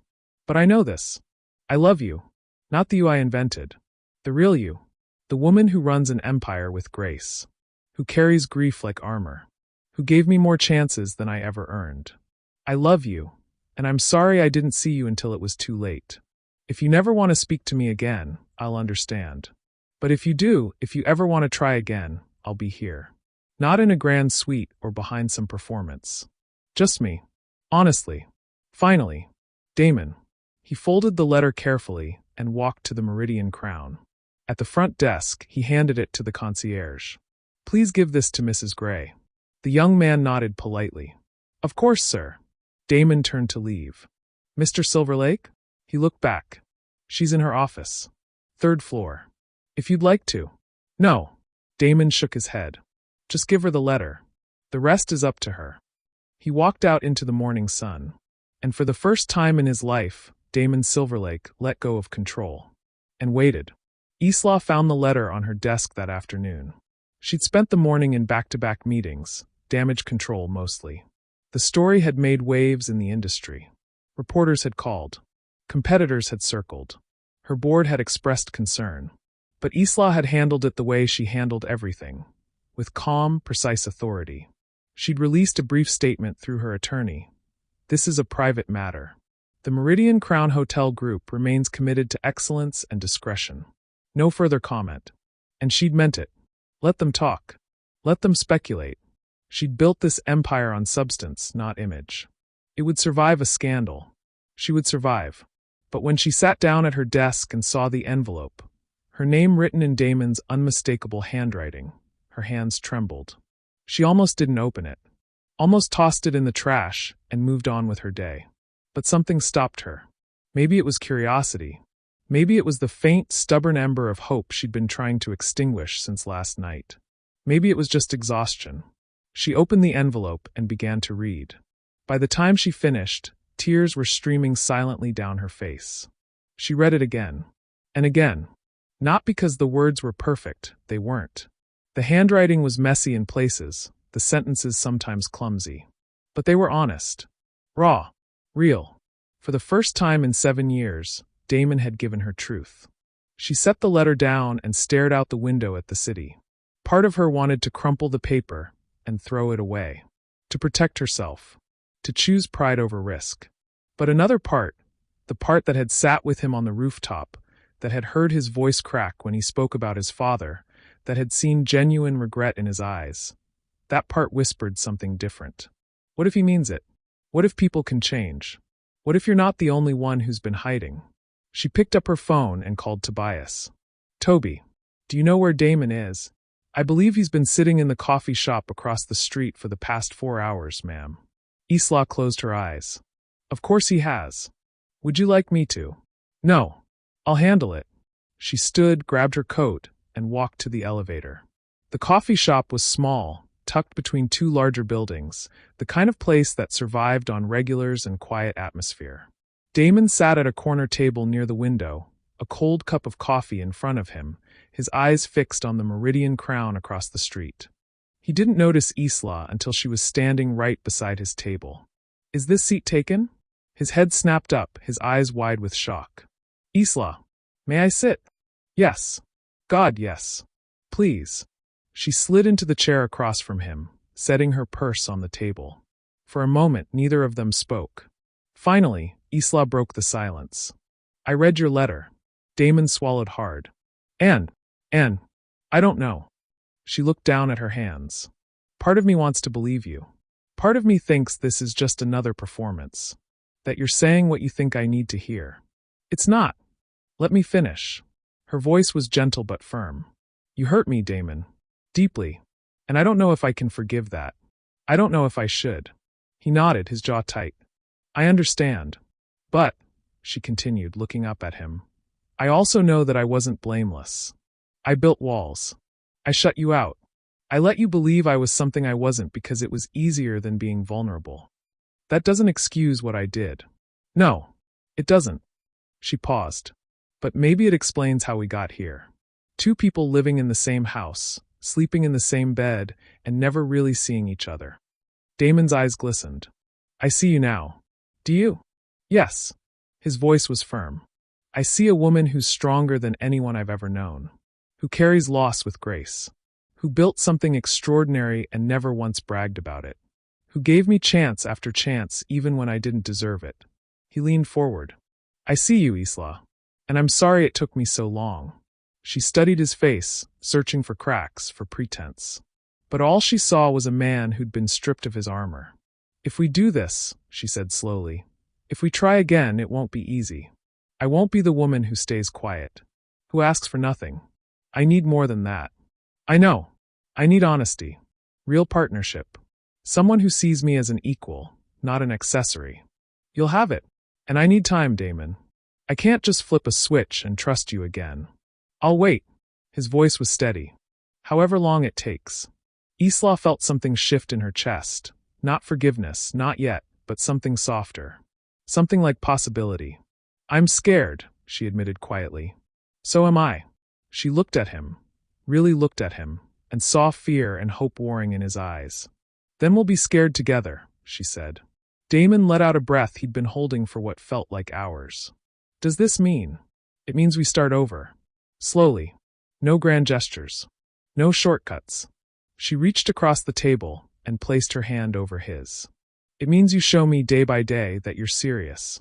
But I know this. I love you. Not the you I invented. The real you. The woman who runs an empire with grace. Who carries grief like armor. Who gave me more chances than I ever earned. I love you, and I'm sorry I didn't see you until it was too late. If you never want to speak to me again, I'll understand. But if you do, if you ever want to try again, I'll be here. Not in a grand suite or behind some performance. Just me. Honestly. Finally. Damon. He folded the letter carefully and walked to the Meridian Crown. At the front desk, he handed it to the concierge. Please give this to Mrs. Gray. The young man nodded politely. Of course, sir. Damon turned to leave. Mr. Silverlake? He looked back. She's in her office. 3rd floor. If you'd like to. No. Damon shook his head. Just give her the letter. The rest is up to her. He walked out into the morning sun. And for the first time in his life, Damon Silverlake let go of control. And waited. Isla found the letter on her desk that afternoon. She'd spent the morning in back-to-back meetings, damage control mostly. The story had made waves in the industry. Reporters had called. Competitors had circled. Her board had expressed concern. But Isla had handled it the way she handled everything. With calm, precise authority. She'd released a brief statement through her attorney. This is a private matter. The Meridian Crown Hotel Group remains committed to excellence and discretion. No further comment. And she'd meant it. Let them talk. Let them speculate. She'd built this empire on substance, not image. It would survive a scandal. She would survive. But when she sat down at her desk and saw the envelope, her name written in Damon's unmistakable handwriting, her hands trembled. She almost didn't open it. Almost tossed it in the trash and moved on with her day. But something stopped her. Maybe it was curiosity. Maybe it was the faint, stubborn ember of hope she'd been trying to extinguish since last night. Maybe it was just exhaustion. She opened the envelope and began to read. By the time she finished, tears were streaming silently down her face. She read it again. And again. Not because the words were perfect, they weren't. The handwriting was messy in places, the sentences sometimes clumsy. But they were honest. Raw. Real. For the first time in 7 years, Damon had given her truth. She set the letter down and stared out the window at the city. Part of her wanted to crumple the paper and throw it away. To protect herself. To choose pride over risk. But another part, the part that had sat with him on the rooftop, that had heard his voice crack when he spoke about his father, that had seen genuine regret in his eyes, that part whispered something different. What if he means it? What if people can change? What if you're not the only one who's been hiding? She picked up her phone and called Tobias. Toby, do you know where Damon is? I believe he's been sitting in the coffee shop across the street for the past 4 hours, ma'am. Isla closed her eyes. Of course he has. Would you like me to? No. I'll handle it. She stood, grabbed her coat, and walked to the elevator. The coffee shop was small, tucked between 2 larger buildings, the kind of place that survived on regulars and quiet atmosphere. Damon sat at a corner table near the window, a cold cup of coffee in front of him, his eyes fixed on the Meridian Crown across the street. He didn't notice Isla until she was standing right beside his table. Is this seat taken? His head snapped up, his eyes wide with shock. Isla, may I sit? Yes. God, yes. Please. She slid into the chair across from him, setting her purse on the table. For a moment, neither of them spoke. Finally, Isla broke the silence. I read your letter. Damon swallowed hard. Anne, I don't know. She looked down at her hands. Part of me wants to believe you. Part of me thinks this is just another performance. That you're saying what you think I need to hear. It's not. Let me finish. Her voice was gentle but firm. You hurt me, Damon. Deeply. And I don't know if I can forgive that. I don't know if I should. He nodded, his jaw tight. I understand. But, she continued, looking up at him, I also know that I wasn't blameless. I built walls. I shut you out. I let you believe I was something I wasn't because it was easier than being vulnerable. That doesn't excuse what I did. No, it doesn't. She paused. But maybe it explains how we got here. Two people living in the same house, sleeping in the same bed, and never really seeing each other. Damon's eyes glistened. I see you now. Do you? Yes. His voice was firm. I see a woman who's stronger than anyone I've ever known, who carries loss with grace, who built something extraordinary and never once bragged about it, who gave me chance after chance even when I didn't deserve it. He leaned forward. I see you, Isla. And I'm sorry it took me so long. She studied his face, searching for cracks, for pretense. But all she saw was a man who'd been stripped of his armor. If we do this, she said slowly, if we try again, it won't be easy. I won't be the woman who stays quiet, who asks for nothing. I need more than that. I know. I need honesty. Real partnership. Someone who sees me as an equal, not an accessory. You'll have it. And I need time, Damon. I can't just flip a switch and trust you again. I'll wait. His voice was steady. However long it takes. Isla felt something shift in her chest. Not forgiveness, not yet, but something softer. Something like possibility. I'm scared, she admitted quietly. So am I. She looked at him, really looked at him, and saw fear and hope warring in his eyes. Then we'll be scared together, she said. Damon let out a breath he'd been holding for what felt like hours. Does this mean? It means we start over. Slowly. No grand gestures. No shortcuts. She reached across the table and placed her hand over his. It means you show me day by day that you're serious.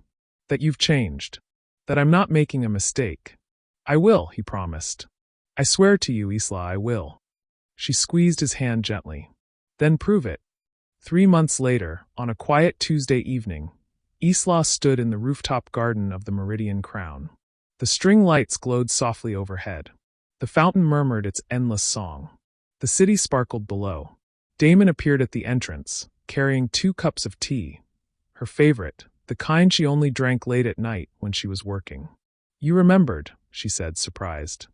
That you've changed. That I'm not making a mistake. I will, he promised. I swear to you, Isla, I will. She squeezed his hand gently. Then prove it. 3 months later, on a quiet Tuesday evening, Isla stood in the rooftop garden of the Meridian Crown. The string lights glowed softly overhead. The fountain murmured its endless song. The city sparkled below. Damon appeared at the entrance, carrying 2 cups of tea. Her favorite, the kind she only drank late at night when she was working. You remembered, she said, surprised.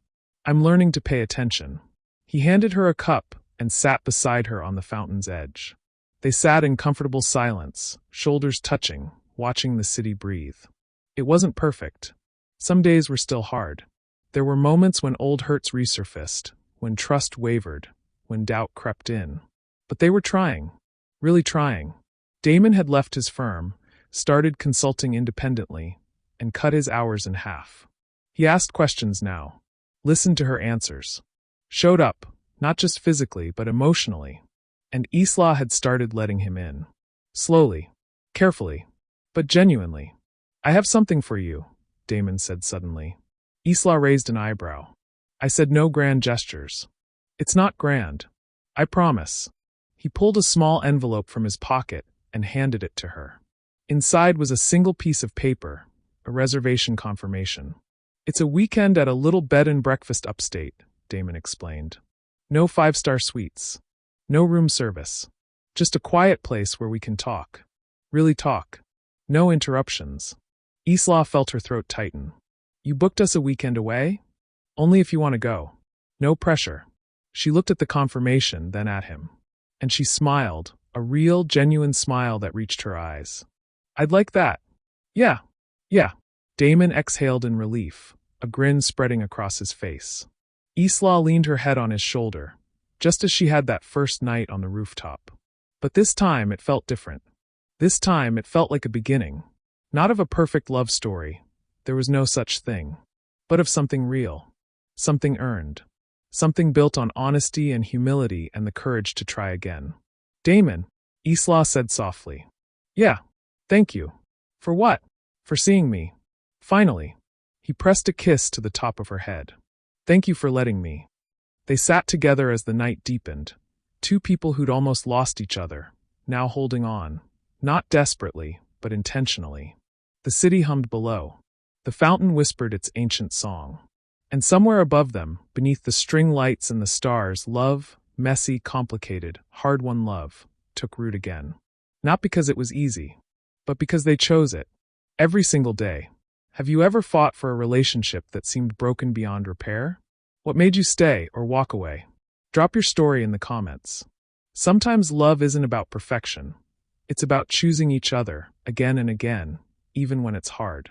I'm learning to pay attention. He handed her a cup and sat beside her on the fountain's edge. They sat in comfortable silence, shoulders touching, watching the city breathe. It wasn't perfect. Some days were still hard. There were moments when old hurts resurfaced, when trust wavered, when doubt crept in. But they were trying. Really trying. Damon had left his firm, started consulting independently, and cut his hours in half. He asked questions now. Listened to her answers. Showed up, not just physically but emotionally. And Isla had started letting him in. Slowly. Carefully. But genuinely. I have something for you, Damon said suddenly. Isla raised an eyebrow. I said no grand gestures. It's not grand. I promise. He pulled a small envelope from his pocket and handed it to her. Inside was a single piece of paper, a reservation confirmation. It's a weekend at a little bed and breakfast upstate, Damon explained. No 5-star suites. No room service. Just a quiet place where we can talk. Really talk. No interruptions. Isla felt her throat tighten. You booked us a weekend away? Only if you want to go. No pressure. She looked at the confirmation, then at him. And she smiled, a real, genuine smile that reached her eyes. I'd like that. Yeah. Damon exhaled in relief, a grin spreading across his face. Isla leaned her head on his shoulder, just as she had that first night on the rooftop. But this time it felt different. This time it felt like a beginning. Not of a perfect love story. There was no such thing. But of something real. Something earned. Something built on honesty and humility and the courage to try again. Damon, Isla said softly. Yeah. Thank you. For what? For seeing me. Finally. He pressed a kiss to the top of her head. Thank you for letting me. They sat together as the night deepened. 2 people who'd almost lost each other, now holding on. Not desperately, but intentionally. The city hummed below. The fountain whispered its ancient song. And somewhere above them, beneath the string lights and the stars, love, messy, complicated, hard-won love, took root again. Not because it was easy, but because they chose it. Every single day. Have you ever fought for a relationship that seemed broken beyond repair? What made you stay or walk away? Drop your story in the comments. Sometimes love isn't about perfection. It's about choosing each other, again and again, even when it's hard.